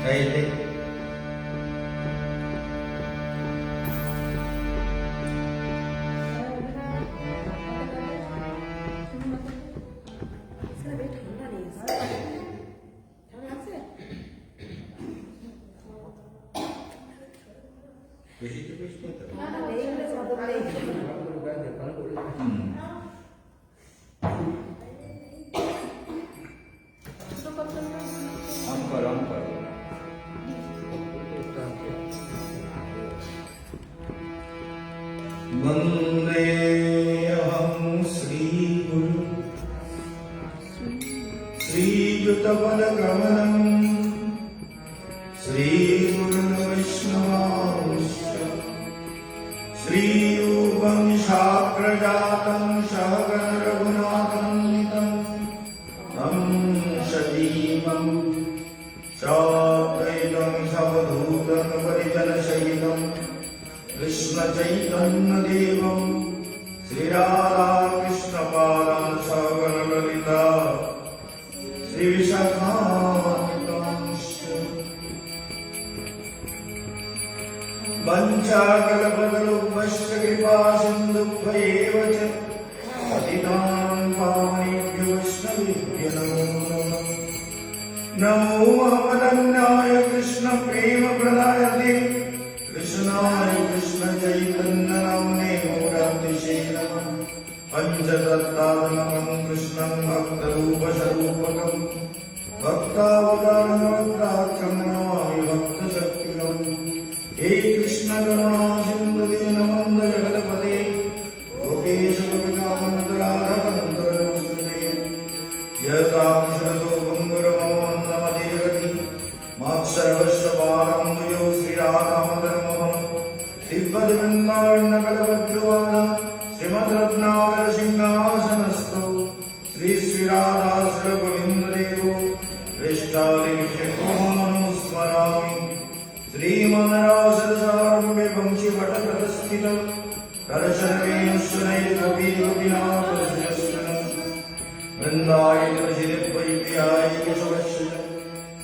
Kaili. वन्देऽहं श्रीगुरु श्रीयुतपदकमलं श्रीगुरुवैष्णवांश्च श्रीरूपं शाक्रजातं सहगण रघुनाथान्वितं तं सजीवं साद्वैतं सवधूतं परिजनसहितं कृष्ण चैतन्य देवं श्री राधा कृष्ण पादान सहगण ललिता श्री विशाखान्वितांश्च वञ्चाकल्पतरुभ्यश्च कृपा सिन्धुभ्यैव च पतितानां पावनेभ्यो वैष्णवेभ्यो नमो अवदन्याय कृष्ण प्रेम प्रदायते कृष्णाय कृष्ण चैतन्य नाम्ने मूढातिशे नमः पंचतत्त्वात्मकं कृष्णं भक्तरूपस्वरूपकं भक्तावतारं भक्ताख्यं नमामि भक्तशक्तिकं हे कृष्ण करुणा सिन्धु दीनबन्धु जगत्पते गोपेश गोपिकान्त राधाकान्त नमस्ते यतां शरतो पुङ्गुरमोन्नमते जगति मात्सर्वस्य पारम्भयो श्रीराधामधर्मः दिव्यवृन्दारण्यकलवद्रुवाण श्रीमद्रत्नाकर सिंहासनस्थो श्री श्रीराधाश्रगोविन्ददेवो पृष्ठादिविषयकोमनुस्मरामि श्रीमन्रासरसारम्भे वंशीभटप्रतिष्ठितं करशरवेणुशनैर्गोपीगोपीनाथरसनः वृन्दाय तुलसीदेवैप्याय केशवस्य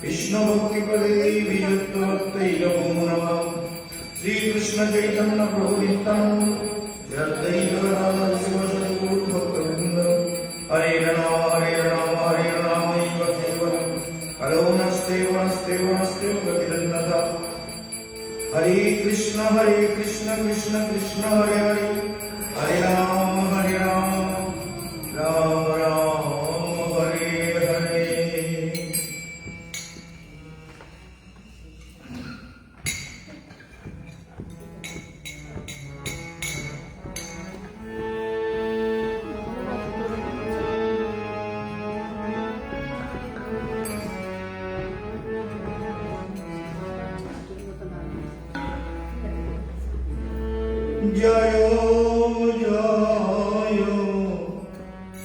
विष्णु भक्ति पदे विजुक्तवत्तै नमो नमः श्री कृष्ण चैतन्य प्रभु नित्यानंद श्रद्धैव राधा शिव सद्गुरु भक्तवृंद हरे राम एव केवलम हरो नस्ते वनस्ते वनस्ते गतिरन्नता हरे कृष्ण कृष्ण कृष्ण हरे हरे हरे राम राम राम हरे हरे जय जय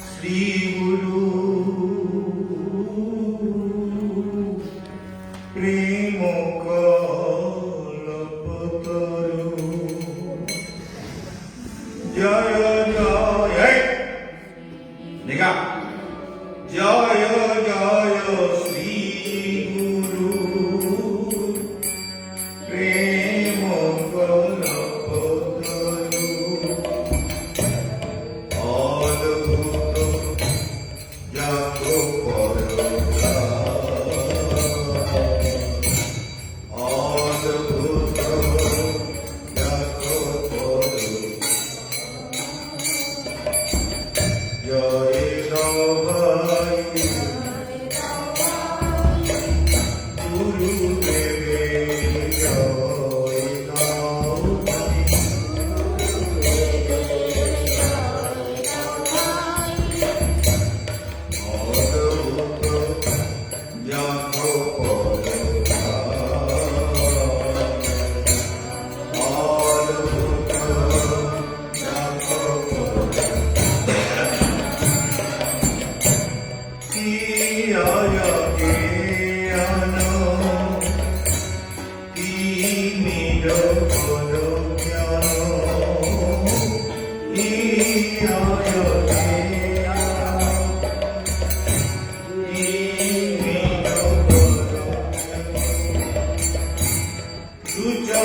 श्री गुरु प्रेम कल्पतरु जय जय निका जय जय श्री गुरु प्रेम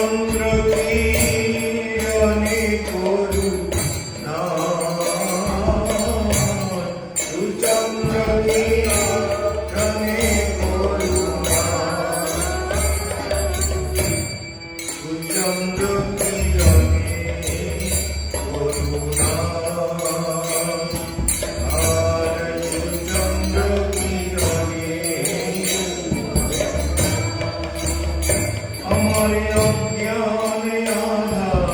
চন্দ্র কিরণে করুণা সুচন্দ্র কিরণে করুণা সুচন্দ্র কিরণে করুণা আর সুচন্দ্র কিরণে আমার অজ্ঞানে আধার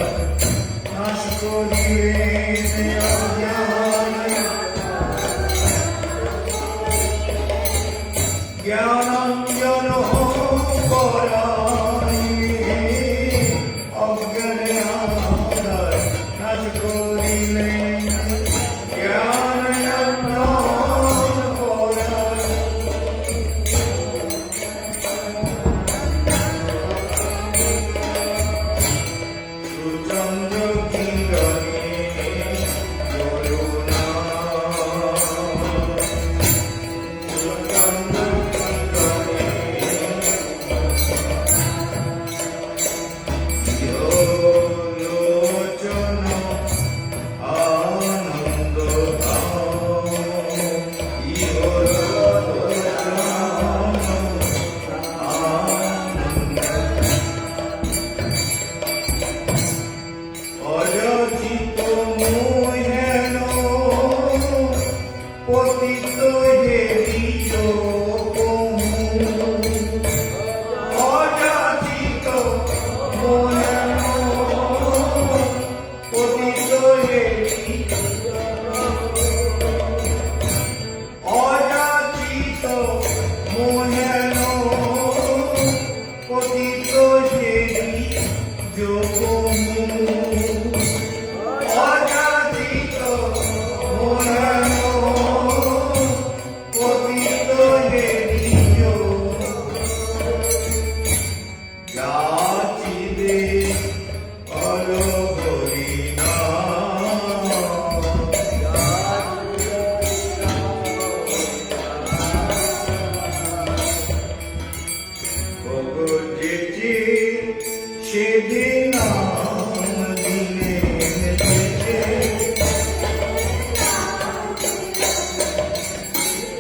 নাশ করিলে অজ্ঞান জ্ঞানাঞ্জন করাইলে অজ্ঞানে আধার নাশ করিলে জ্ঞানাঞ্জন করাইলে সুচন্দ্র কিরণে করুণা সুচন্দ্র কিরণে লোচন আনন্দ অযথিত মোহেন পতিত হে বীজ কমু অযাচিত মোহেন পতিত হে অযাচিত মোহেন পতিত হে বীজ কমু অযাচিত মোহেন পতিত হে বীজ যাচিবে অলহরি নাম যেচে সেদিন দিনে যেচে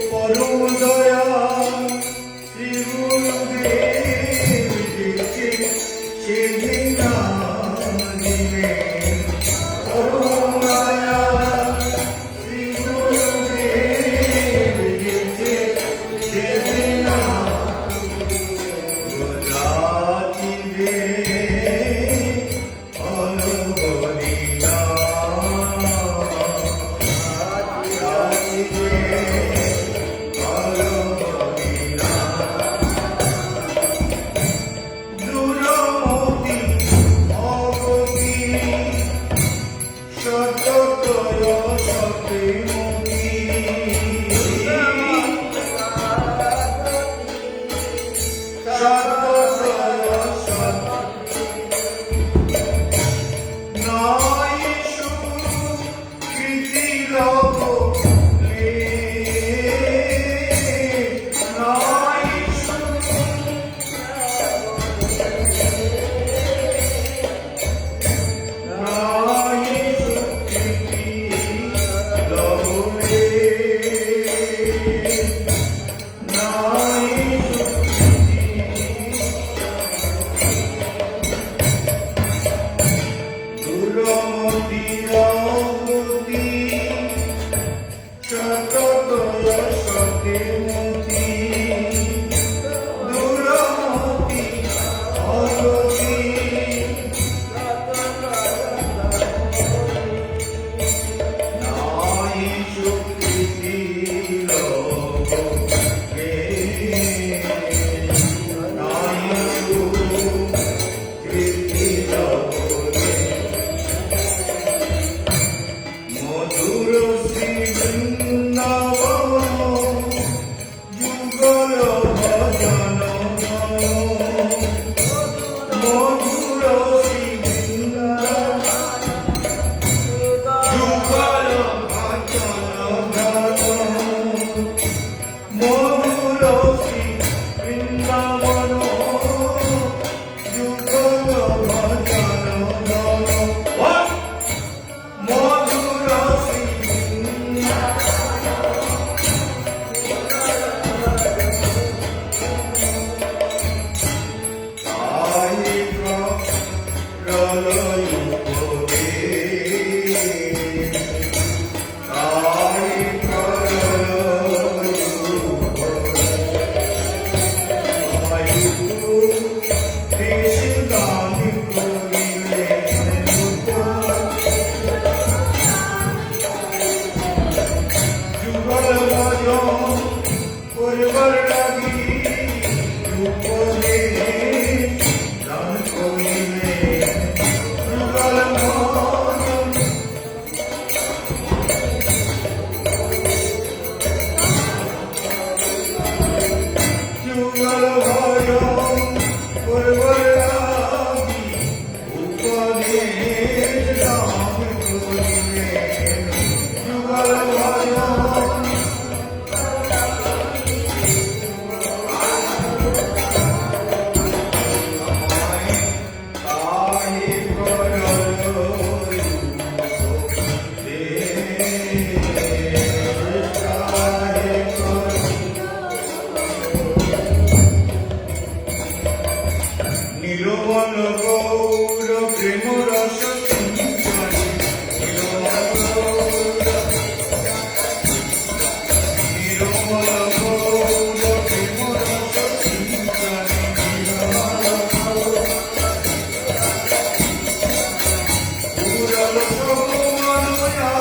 পরম দয়া শ্রী গুরুদেব যেচে সেদিন দিনে পরম দয়া শ্রী গুরুদেব যেচে সেদিন যাচিবে অলহরি নাম যাচিবে অলহরি নাম দূরমতি অগতি সততয় সতে মুক্তি নীলমল গৌর প্রেম রস সিঞ্চনে নীলমল গৌর প্রেম রস সিঞ্চনে নীলমল উড়ল সময়া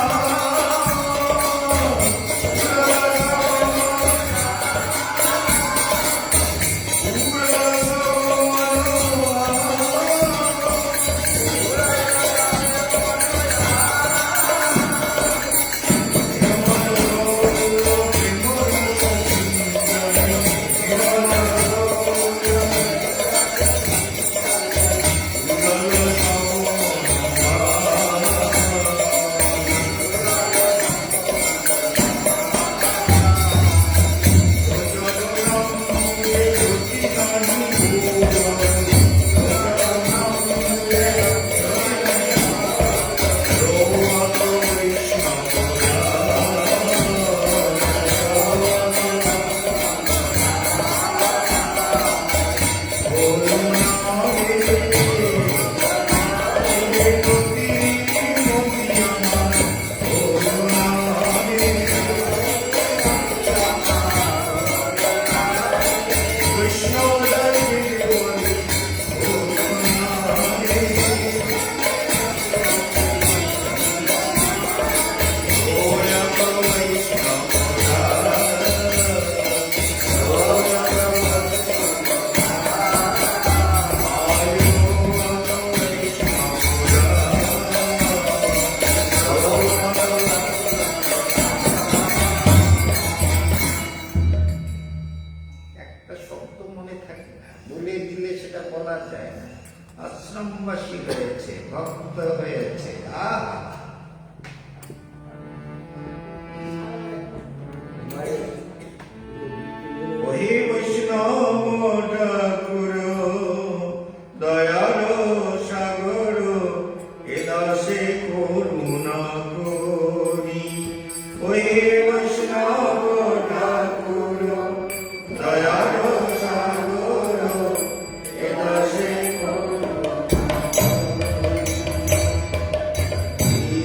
একটা শব্দ মনে থাকে না, বলে দিলে সেটা বলা যায় না। আশ্রমবাসী হয়েছে, ভক্ত হয়েছে, ওহে বৈষ্ণব ঠাকুর দয়ার সাগর এ দাসে করুণা করি। ওহে বৈষ্ণব ঠাকুর দয়ার সাগর এ দাসে করুণা করি।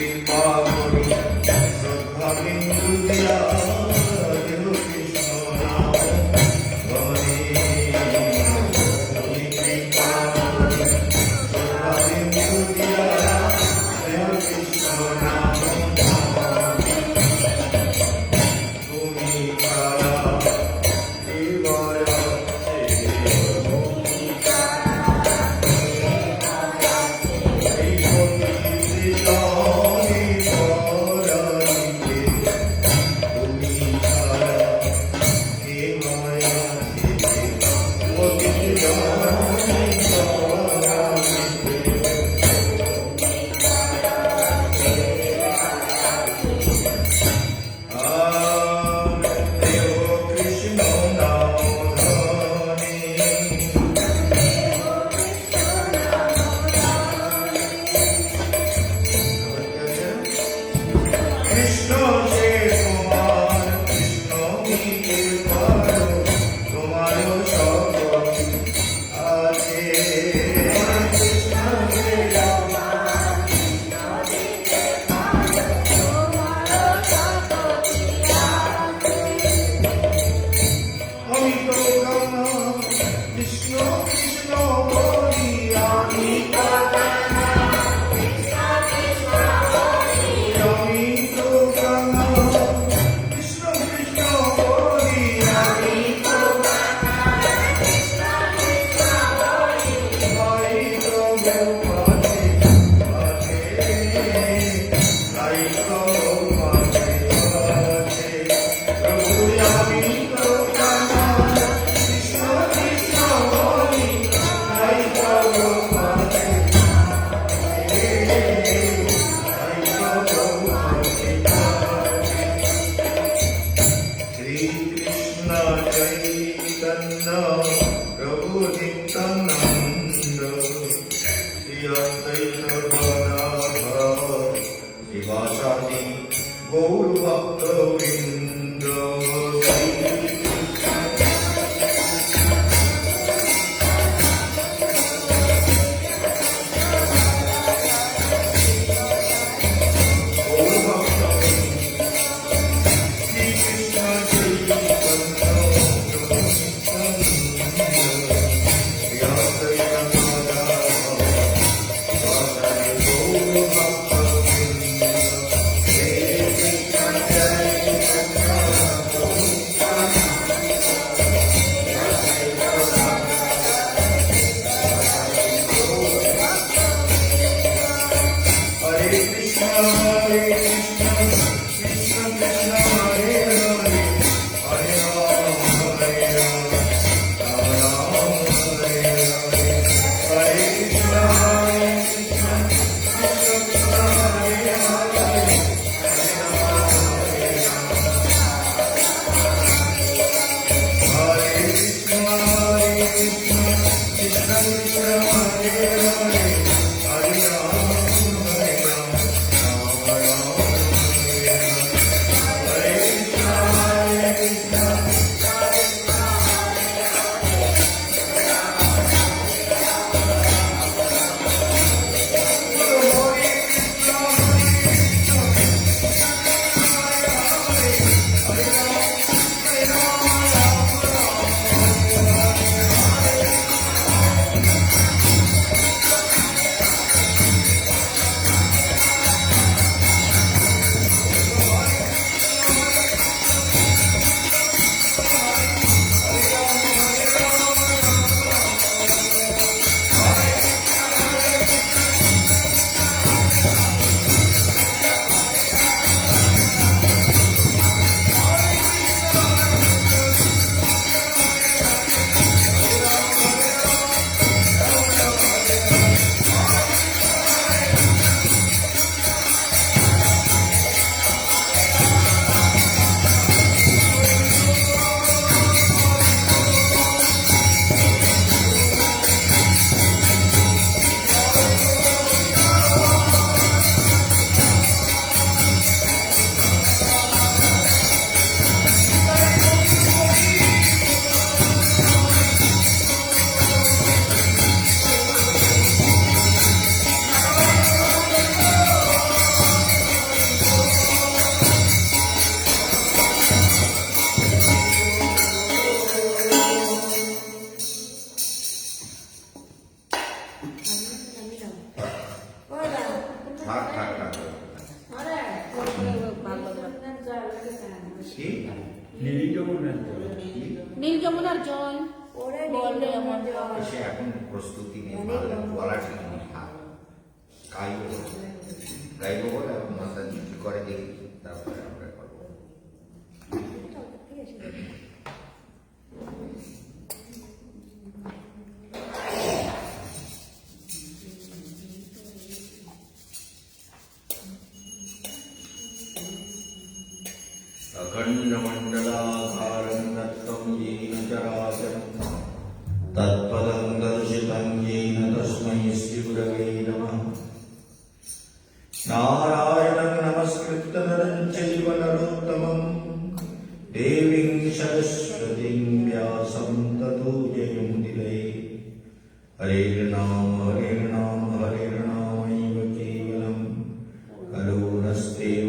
কৃপা করি শ্রদ্ধা বিন্দু দিয়া দেব কৃষ্ণ নাম ধরে তুমি কৃপা করি শ্রদ্ধা বিন্দু দিয়া দেব কৃষ্ণ নাম তুমি ছাড়া হৃদয় কৃষ্ণ সে তোমার কৃষ্ণ মিলে পারো তোমার শক্তি আছে কৃষ্ণ সে আমি তো গানা কৃষ্ণ কৃষ্ণ বলি আমি তো গানা আমি তো গানা কৃষ্ণ কৃষ্ণ বলি আমি তো তাই তো মাঝে মাঝে তাই তো মাঝে মাঝে প্রভু আমি তো গানা কৃষ্ণ কৃষ্ণ বলি তাই তো মাঝে শ্রী কৃষ্ণ চৈতন্য প্রভু নিত্যানন্দ শ্রী অদ্বৈত গদাধর শিবাসাদি গৌর ভক্তবৃন্দ গৌর ভক্তবৃন্দ শ্রী কৃষ্ণ চৈতন্য প্রভু নিত্যানন্দ শ্রী অদ্বৈত গদাধর শিবাসাদি গৌর ভক্তবৃন্দ শ্রী কৃষ্ণ চৈতন্য প্রভু হরে কৃষ্ণ কৃষ্ণ কৃষ্ণ হরে হরে হরে রাম রাম রাম হরে হরে হরে কৃষ্ণ কৃষ্ণ কৃষ্ণ হরে হরে हरे कृष्ण कृष्ण कृष्ण हरे हरे हरे राम राम राम নীল যমুনার জল। নীল যমুনার জল বলে আমার সে এখন প্রস্তুতি নেই, ভালো বলা ঠিক নেই। গাইব বলে এখন মাথা নিচু করে দেখি, তারপরে আমরা করবো। अखण्डमण्डलाकारं दत्तं येन चराचरं तत्पदं दर्शितं येन तस्मै श्रीगुरवे नमः। नारायणं नमस्कृत्य नरं चैव नरोत्तमं देवीं सरस्वतीं व्यासं ततो जयमुदिरये। हरेर्नाम हरेर्नामैव केवलं खलु नस्तेव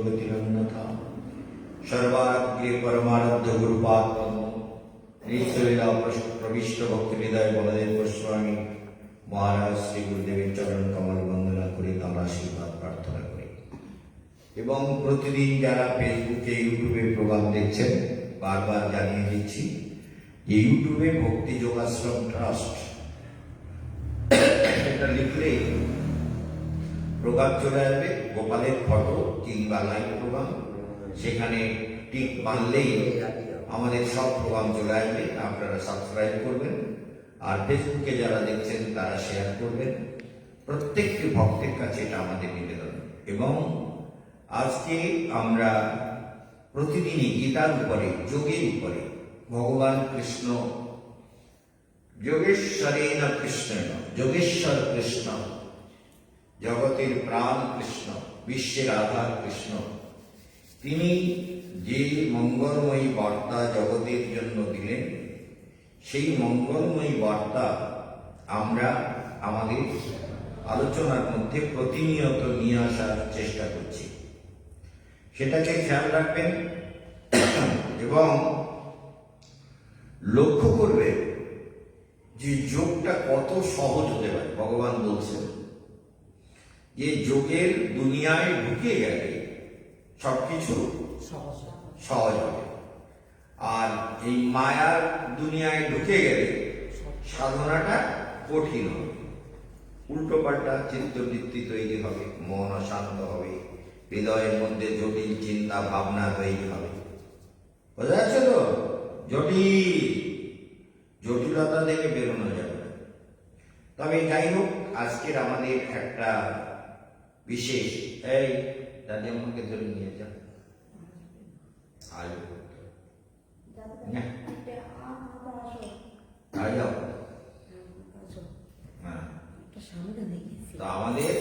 गतिरन्यथा। सर्वाग्रे परमानंद गुरुपात्म नित्यलीला प्रविष्ट भक्त हृदय बलदेव गोस्वामी महाराज श्री गुरुदेवेर चरण कमल बंदना করে তার আশীর্বাদ প্রার্থনা করি। এবং প্রতিদিন যারা ফেসবুকে ইউটিউবে প্রোগ্রাম দেখছেন, বারবার জানিয়ে দিচ্ছি যে ইউটিউবে ভক্তি যোগাশ্রম ট্রাস্ট এটা লিখলেই প্রোগ্রাম চলে আসবে, গোপালের ফটো কিংবা লাইভ প্রোগ্রাম, সেখানে টিক মারলেই আমাদের সব প্রোগ্রাম চলে আসবে। আপনারা সাবস্ক্রাইব করবেন, আর ফেসবুকে যারা দেখছেন তারা শেয়ার করবেন। প্রত্যেকটি ভক্তের কাছে এটা আমাদের নিবেদন। এবং আজকে আমরা প্রতিদিনই গীতার উপরে, যোগের উপরে, ভগবান কৃষ্ণ যোগেশ্বরেণ কৃষ্ণেন, যোগেশ্বর কৃষ্ণ জগতের প্রাণ কৃষ্ণ, বিশ্বের আধার কৃষ্ণ, তিনি যে মঙ্গলময়ী বার্তা জগতের জন্য দিলেন, সেই মঙ্গলময়ী বার্তা আমরা আমাদের আলোচনার মধ্যে প্রতিনিয়ত নিয়ে আসার চেষ্টা করছি। সেটাকে খেয়াল রাখবেন এবং লক্ষ্য করবেন যে যোগটা কত সহজ হতে পারে। ভগবান বলছেন যে যোগের দুনিয়ায় ঢুকে গেলে সবকিছু সহজ হবে, আর এই মায়ার দুনিয়ায় ঢুকে গেলে সাধনাটা কঠিন হবে। উল্টো পাল্টা চিত্তবৃত্তি তৈরি হবে, মন অশান্ত হবে, হৃদয়ের মধ্যে জটিল চিন্তা ভাবনা তৈরি হবে। বোঝা যাচ্ছে তো? জটিলতা থেকে বেরোনো যাবে না। তবে যাই হোক, আজকের আমাদের একটা বিশেষ, এই দাদি আমাকে ধরে নিয়ে যান, তো আমাদের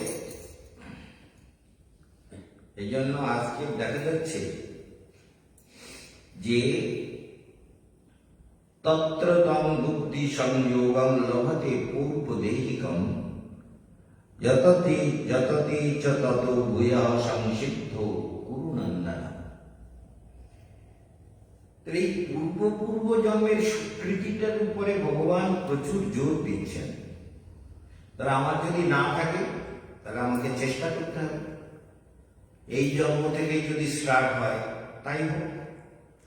এই জন্য আজকে দেখা যাচ্ছে যে তত্র তং বুদ্ধি সংযোগম লভতে পূর্বদেহিকম যততি যততি চ তত ভূয়ঃ সংসিদ্ধ কুরুনন্দন। এই পূর্ব জন্মের স্বীকৃতিটার উপরে ভগবান প্রচুর জোর দিচ্ছেন। তাহলে আমার যদি না থাকে তাহলে আমাকে চেষ্টা করতে হবে। এই জন্ম থেকেই যদি স্টার্ট হয় তাই হোক,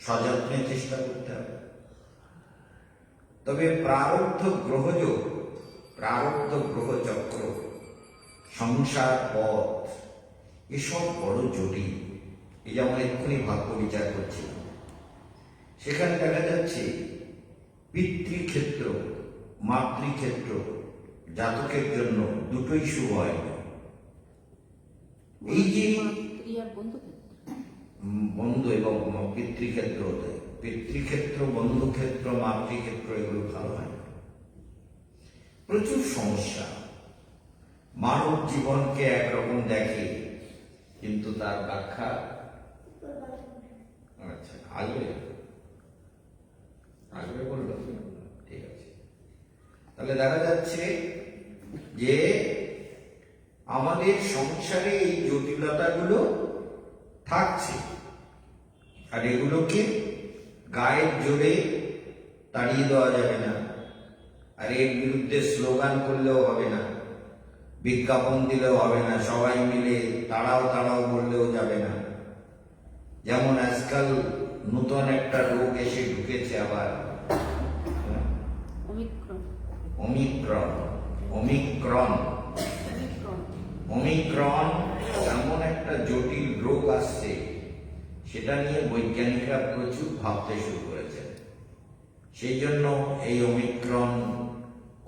সযত্নে চেষ্টা করতে হবে। তবে প্রারব্ধ গ্রহযোগ, প্রারব্ধ গ্রহচক্র, সংসার পথ, এসব বড় জটিল। এই যেমন এক্ষুনি ভাগ্য বিচার করছিলাম, সেখানে দেখা যাচ্ছে পিতৃক্ষেত্র, মাতৃক্ষেত্র জাতকের জন্য দুটোই শুভ হয় না। এই যে বন্ধু এবং পিতৃক্ষেত্র, পিতৃক্ষেত্র, বন্ধুক্ষেত্র, মাতৃক্ষেত্র এগুলো ভালো হয় না। প্রচুর সমস্যা। মানব জীবনকে একরকম দেখে, কিন্তু তার ব্যাখ্যা আচ্ছা আসবে বললো, ঠিক আছে। তাহলে দেখা যাচ্ছে যে আমাদের সংসারে এই জটিলতাগুলো থাকছে, আর এগুলোকে গায়ের জোরে তাড়িয়ে দেওয়া যাবে না, আর এর বিরুদ্ধে স্লোগান করলেও হবে না, বিজ্ঞাপন দিলেও হবে না, সবাই মিলে তাড়াও তাড়াও বললেও যাবে না। যেমন আজকাল নতুন একটা রোগ এসে ঢুকেছে আবার, Omicron. Omicron. Omicron Omicron. Omicron এমন একটা জটিল রোগ আসছে, সেটা নিয়ে বৈজ্ঞানিকরা প্রচুর ভাবতে শুরু করেছেন। সেই জন্য এই ওমিক্রন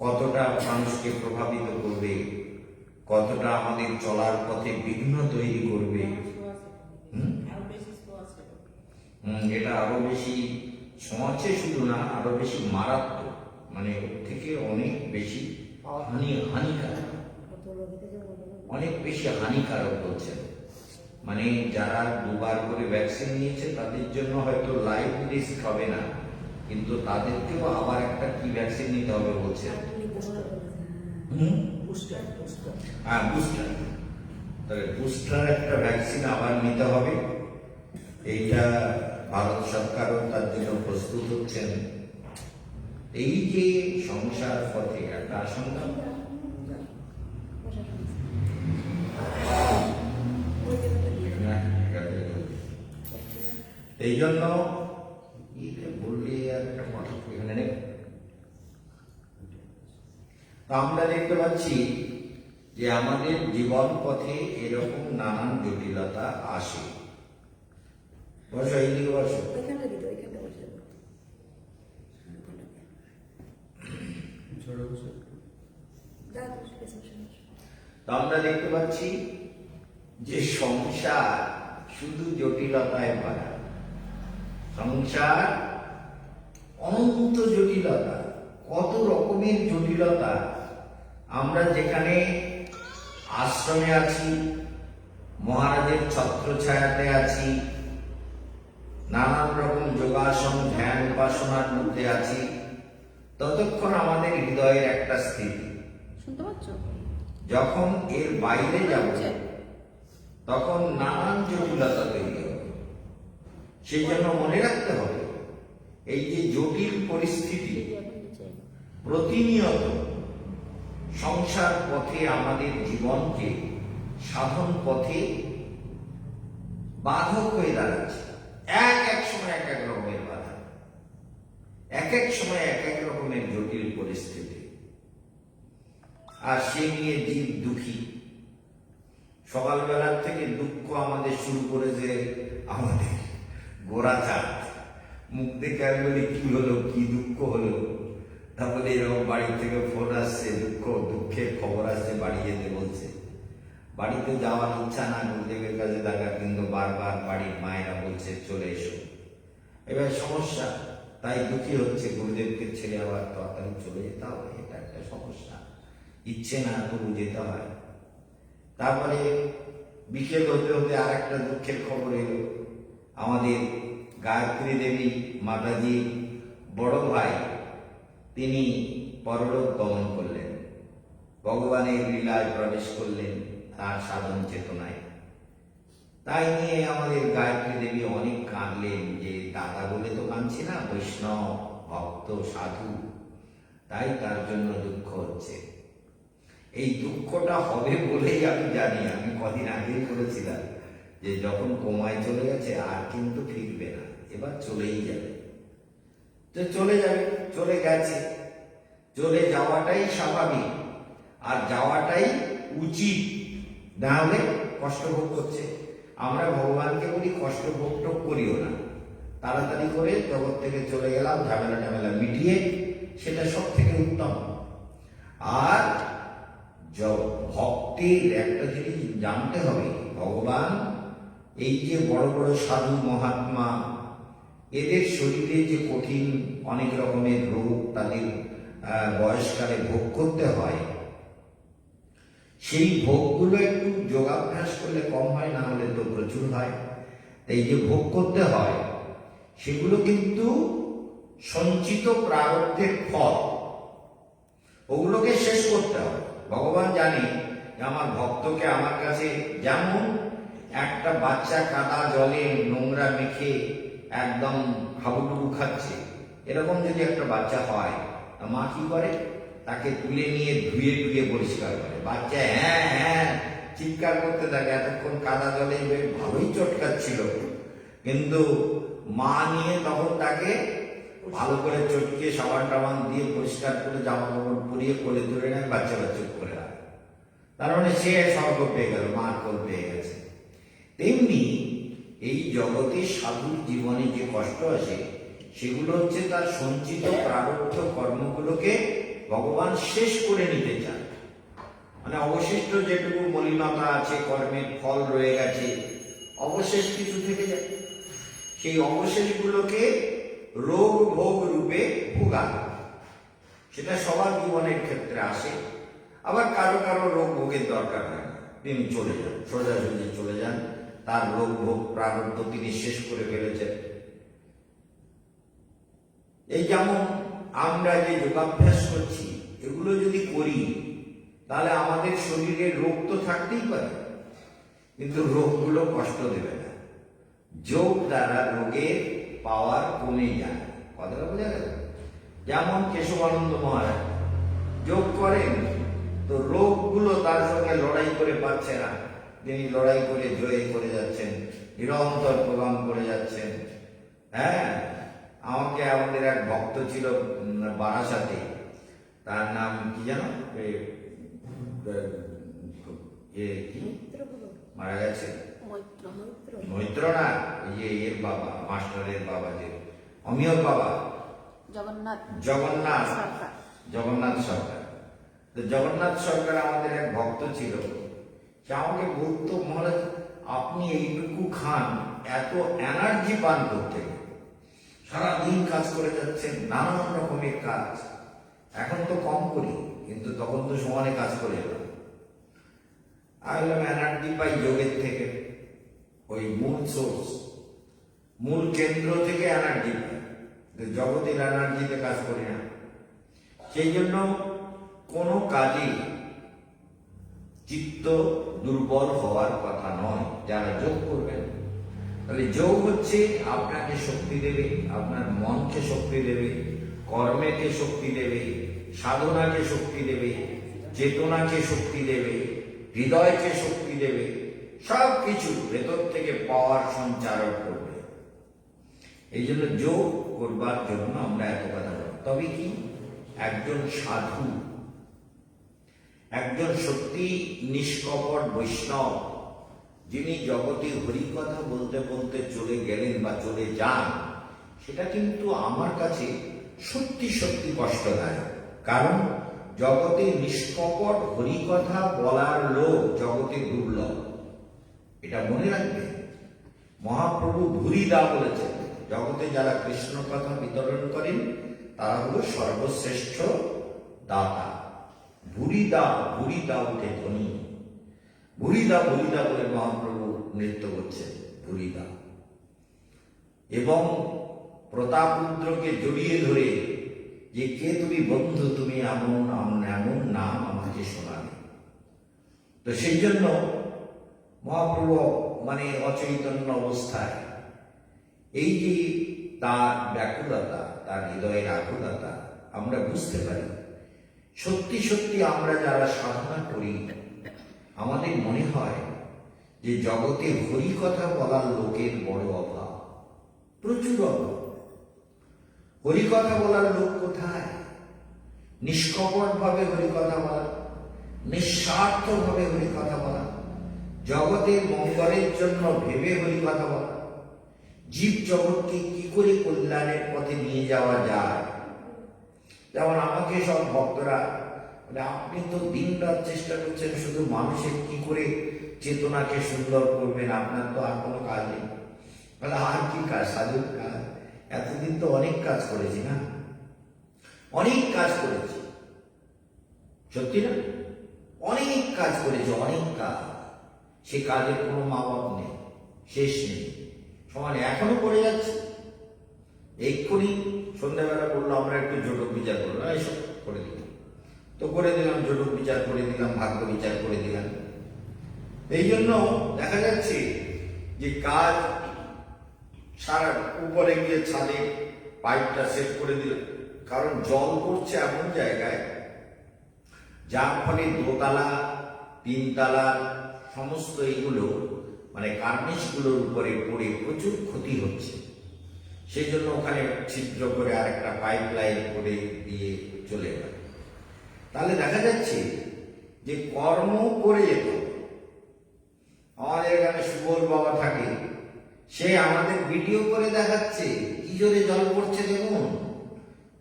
কতটা মানুষকে প্রভাবিত করবে, কতটা আমাদের চলার পথে বিঘ্ন তৈরি করবে, এটা আরো বেশি ছোঁয়াচে শুধু না, আরো বেশি মারাত্মক, মানে ওর থেকে অনেক বেশি হানিকারক, অনেক বেশি হানিকারক বলছেন। মানে যারা দুবার করে ভ্যাকসিন নিয়েছে তাদের জন্য হয়তো লাইফ রিস্ক হবে না, কিন্তু তাদেরকেও আবার একটা কি ভ্যাকসিন নিতে হবে বলছে, হ্যাঁ বুস্টার। তাহলে বুস্টার একটা ভ্যাকসিন আবার নিতে হবে। এইটা ভারত সরকারও তার জন্য প্রস্তুত হচ্ছেন। এই যে সংসার পথে একটা আশঙ্কা, এই জন্য বললে একটা কথা এখানে নেই। আমরা দেখতে পাচ্ছি যে আমাদের জীবন পথে এরকম নানান জটিলতা আসে। বসো, এইদিকে বসো। তো আমরা দেখতে পাচ্ছি যে সংসার শুধু জটিলতায় ভরা, সংসার অনন্ত জটিলতা, কত রকমের জটিলতা। আমরা যেখানে আশ্রমে আছি, মহারাজের ছত্রছায়াতে আছি, নানান রকম যোগাসন ধ্যান উপাসনার মধ্যে আছি, ততক্ষণ আমাদের হৃদয়ের একটা স্থিতি। শুনতে পাচ্ছ? যখন এর বাইরে যাব তখন নানান জটিলতা তৈরি হবে। সেই জন্য মনে রাখতে হবে, এই যে জটিল পরিস্থিতি প্রতিনিয়ত সংসার পথে আমাদের জীবনকে সাধন পথে বাধক হয়ে দাঁড়াচ্ছে। এক এক সময় এক এক রকমের বাধা, এক এক সময় এক এক রকমের জটিল পরিস্থিতি, আর সে নিয়ে জীব দুঃখী। সকালবেলার থেকে দুঃখ আমাদের শুরু করেছে আমাদের গোড়া চাঁদ। মুখ দেখে আমি বলি কি হলো, কি দুঃখ হলো। তারপরে এরকম বাড়ি থেকে ফোন আসছে, দুঃখের খবর আসছে, বাড়ি যেতে বলছে। বাড়িতে যাওয়ার ইচ্ছা না, গুরুদেবের কাছে দেখা, কিন্তু বারবার বাড়ির মায়েরা বলছে চলে এসো। এবার সমস্যা, তাই দুঃখী হচ্ছে, গুরুদেবকে ছেড়ে আবার তাড়াতাড়ি চলে যেতে হবে, এটা একটা সমস্যা। ইচ্ছে না তবু যেতে হয়। তারপরে বিকেল হতে হতে আর একটা দুঃখের খবর এলো, আমাদের গায়ত্রী দেবী মাতাজি বড় ভাই তিনি পরলোক গমন করলেন, ভগবানের লীলায় প্রবেশ করলেন তার সাধন চেতনায়। তাই নিয়ে আমাদের গায়ত্রী দেবী অনেক কাঁদলেন, যে দাদা বলে তো কাঁদছি না, বৈষ্ণব ভক্ত সাধু, তাই তার জন্য দুঃখ হচ্ছে। এই দুঃখটা হবে বলেই আমি জানি, আমি কদিন আগেই করেছিলাম যে যখন কোমায় চলে গেছে আর কিন্তু ফিরবে না, এবার চলেই যাবে। তো চলে যাবে, চলে গেছে, চলে যাওয়াটাই স্বাভাবিক, আর যাওয়াটাই উচিত, না হলে কষ্ট ভোগ করছে। আমরা ভগবানকে বলি কষ্ট ভোগ টোগ করিও না, তাড়াতাড়ি করে জগৎ থেকে চলে গেলাম, ঝামেলা ঝামেলা মিটিয়ে, সেটা সব থেকে উত্তম। আর ভক্তির একটা জিনিস জানতে হবে, ভগবান এই যে বড় বড় সাধু মহাত্মা, এদের শরীরে যে কঠিন অনেক রকমের রোগ তাদের বয়সকালে ভোগ করতে হয়, সেই ভোগগুলো একটু যোগাভ্যাস করলে কম হয়, না হলে তো প্রচুর হয়। তাই যে ভোগ করতে হয় সেগুলো কিন্তু সঞ্চিত প্রারব্ধের ফল, ওগুলোকে শেষ করতে হবে। ভগবান জানে যে আমার ভক্তকে আমার কাছে, যেমন একটা বাচ্চা কাদা জলে নোংরা মেখে একদম হাবুডুবু খাচ্ছে, এরকম যদি একটা বাচ্চা হয়, মা কি করে, তাকে তুলে নিয়ে ধুয়ে ধুয়ে পরিষ্কার করে। বাচ্চা হ্যাঁ হ্যাঁ চিৎকার করতে থাকে, এতক্ষণ কাদা জলে ভালোই চটকাচ্ছিল, কিন্তু মা নিয়ে তখন তাকে ভালো করে চটকে সাবান টাবান দিয়ে পরিষ্কার করে জামা কাপড় পরিয়ে কোলে ধরে নেয়, বাচ্চা বাচ্চা করে রাখে। তার মানে সে স্বর্গ পেয়ে গেল, মার কোল পেয়ে গেছে। তেমনি এই জগতে সাধুর জীবনে যে কষ্ট আসে সেগুলো হচ্ছে তার সঞ্চিত প্রারব্ধ কর্মগুলোকে ভগবান শেষ করে নিতে চান। মানে অবশিষ্ট যেটুকু মলিনতা আছে, কর্মের ফল রয়ে গেছে, অবশেষ কিছু থেকে যায়, সেই অবশেষগুলোকে রোগ ভোগ রূপে ভোগান। সেটা সবার জীবনের ক্ষেত্রে আসে। আবার কারো কারো রোগ ভোগের দরকার হয় না, তিনি চলে যান, সোজাসুজি চলে যান, তার রোগ ভোগ প্রারব্ধ তিনি শেষ করে ফেলেছেন। এই যেমন আমরা যে যোগাভ্যাস করছি, এগুলো যদি করি তাহলে আমাদের শরীরে রোগ তো থাকতেই পারে, কিন্তু রোগগুলো কষ্ট দেবে না। যোগ দ্বারা রোগের পাওয়ার কমে যায়। কথাটা বোঝা গেল? যেমন কেশবানন্দ মহারাজ যোগ করেন, তো রোগগুলো তার সঙ্গে লড়াই করে পাচ্ছে না, তিনি লড়াই করে জয় করে যাচ্ছেন, নিরন্তর প্রোগ্রাম করে যাচ্ছেন। হ্যাঁ, আমাকে আমাদের এক ভক্ত ছিল বারাসাতে, তার নাম কি জানো, কি মারা গেছে, মৈত্র না, এর বাবা, মাস্টারের বাবা, যে অমিয়র বাবা, জগন্নাথ সরকার। তো জগন্নাথ সরকার আমাদের এক ভক্ত ছিল, সে আমাকে বলতো, মহারাজ আপনি এইটুকু খান, এত এনার্জি পান করতে, সারাদিন কাজ করে যাচ্ছেন, নানান রকমের কাজ। এখন তো কম করি, কিন্তু তখন তো সমানে কাজ করে যেতাম। আমি বললাম এনার্জি পাই যোগের থেকে, ওই মূল সোর্স, মূল কেন্দ্র থেকে এনার্জি পাই, জগতের এনার্জিতে কাজ করি না। সেই জন্য কোনো কাজে চিত্ত দুর্বল হওয়ার কথা নয় যারা যোগ করবেন। তাহলে যোগ হচ্ছে আপনাকে শক্তি দেবে, আপনার মনকে শক্তি দেবে, কর্মেকে শক্তি দেবে, সাধনাকে শক্তি দেবে, চেতনাকে শক্তি দেবে, হৃদয়কে শক্তি দেবে, সব কিছু ভেতর থেকে পাওয়ার সঞ্চারণ করবে। এই জন্য যোগ করবার জন্য আমরা এত কথা বলি। তবে কি একজন সাধু, একজন সত্যি নিষ্কপট বৈষ্ণব, যিনি জগতে হরিকথা বলতে বলতে চলে গেলেন বা চলে যান, সেটা কিন্তু আমার কাছে সত্যি সত্যি কষ্টদায়ক। কারণ জগতে নিষ্কপট হরিকথা বলার লোক জগতে দুর্লভ, এটা মনে রাখবে। মহাপ্রভু ভুরিদা বলেছেন, জগতে যারা কৃষ্ণ কথা বিতরণ করেন তারা হলো সর্বশ্রেষ্ঠ দাতা। ভুরিদা ভুরিদা উঠে ধ্বনি, ভুরিদা ভুরিদা বলে মহাপ্রভু নৃত্য করছেন, ভুরিদা। এবং প্রতাপরুদ্রকে জড়িয়ে ধরে যে কে তুমি বন্ধু, তুমি এমন এমন নাম আমাকে শোনাবে। তো সেই জন্য মহাপ্রভু মানে অচৈতন্য অবস্থায় এই যে তার ব্যাকুলতা, তার হৃদয়ের আকুলতা আমরা বুঝতে পারি। সত্যি সত্যি আমরা যারা সাধনা করি, আমাদের মনে হয় যে জগতে হরিকথা বলার লোকের বড় অভাব, প্রচুর অভাব। হরিকথা বলার লোক কোথায়? নিষ্কপট ভাবে হরিকথা বলা, নিঃস্বার্থ ভাবে হরিকথা বলা, জগতের মঙ্গলের জন্য ভেবে হরিকথা বলা, জীব জগৎকে কি করে কল্যাণের পথে নিয়ে যাওয়া যায়। যেমন আমাকে সব ভক্তরা বলে, আপনি তো দিন রাত চেষ্টা করছেন শুধু মানুষের কি করে চেতনাকে সুন্দর করবেন, আপনার তো আর কোনো কাজ নেই। বলে আর কি কাজ, সাধুর কাজ? এতদিন তো অনেক কাজ করেছি না, অনেক কাজ করেছি, সত্যি না? অনেক কাজ করেছি, অনেক কাজ। সে কাজের কোনো মা বাপ নেই, শেষ নেই, সমানে এখনো করে যাচ্ছে। এক্ষুনি সন্ধ্যাবেলা বললো আমরা একটু জটক বিচার করবো, এইসব করে দিলাম, তো করে দিলাম, জটক বিচার করে দিলাম, ভাগ্য বিচার করে দিলাম। এই জন্য দেখা যাচ্ছে যে কাজ সারা উপরে গিয়ে ছাদে পাইপটা সেট করে দিল, কারণ জল পড়ছে এমন জায়গায় যার ফলে দোতলা তিনতলা সমস্ত এগুলো মানে কার্নিশগুলোর উপরে পড়ে প্রচুর ক্ষতি হচ্ছে। সেই জন্য ওখানে ছিদ্র করে আরেকটা পাইপ লাইন করে দিয়ে চলে গেল। তাহলে দেখা যাচ্ছে যে কর্ম করে যেত। আমাদের এখানে সুবল বাবা থাকে, সে আমাদের ভিডিও করে দেখাচ্ছে কি জোরে জল পড়ছে, দেখুন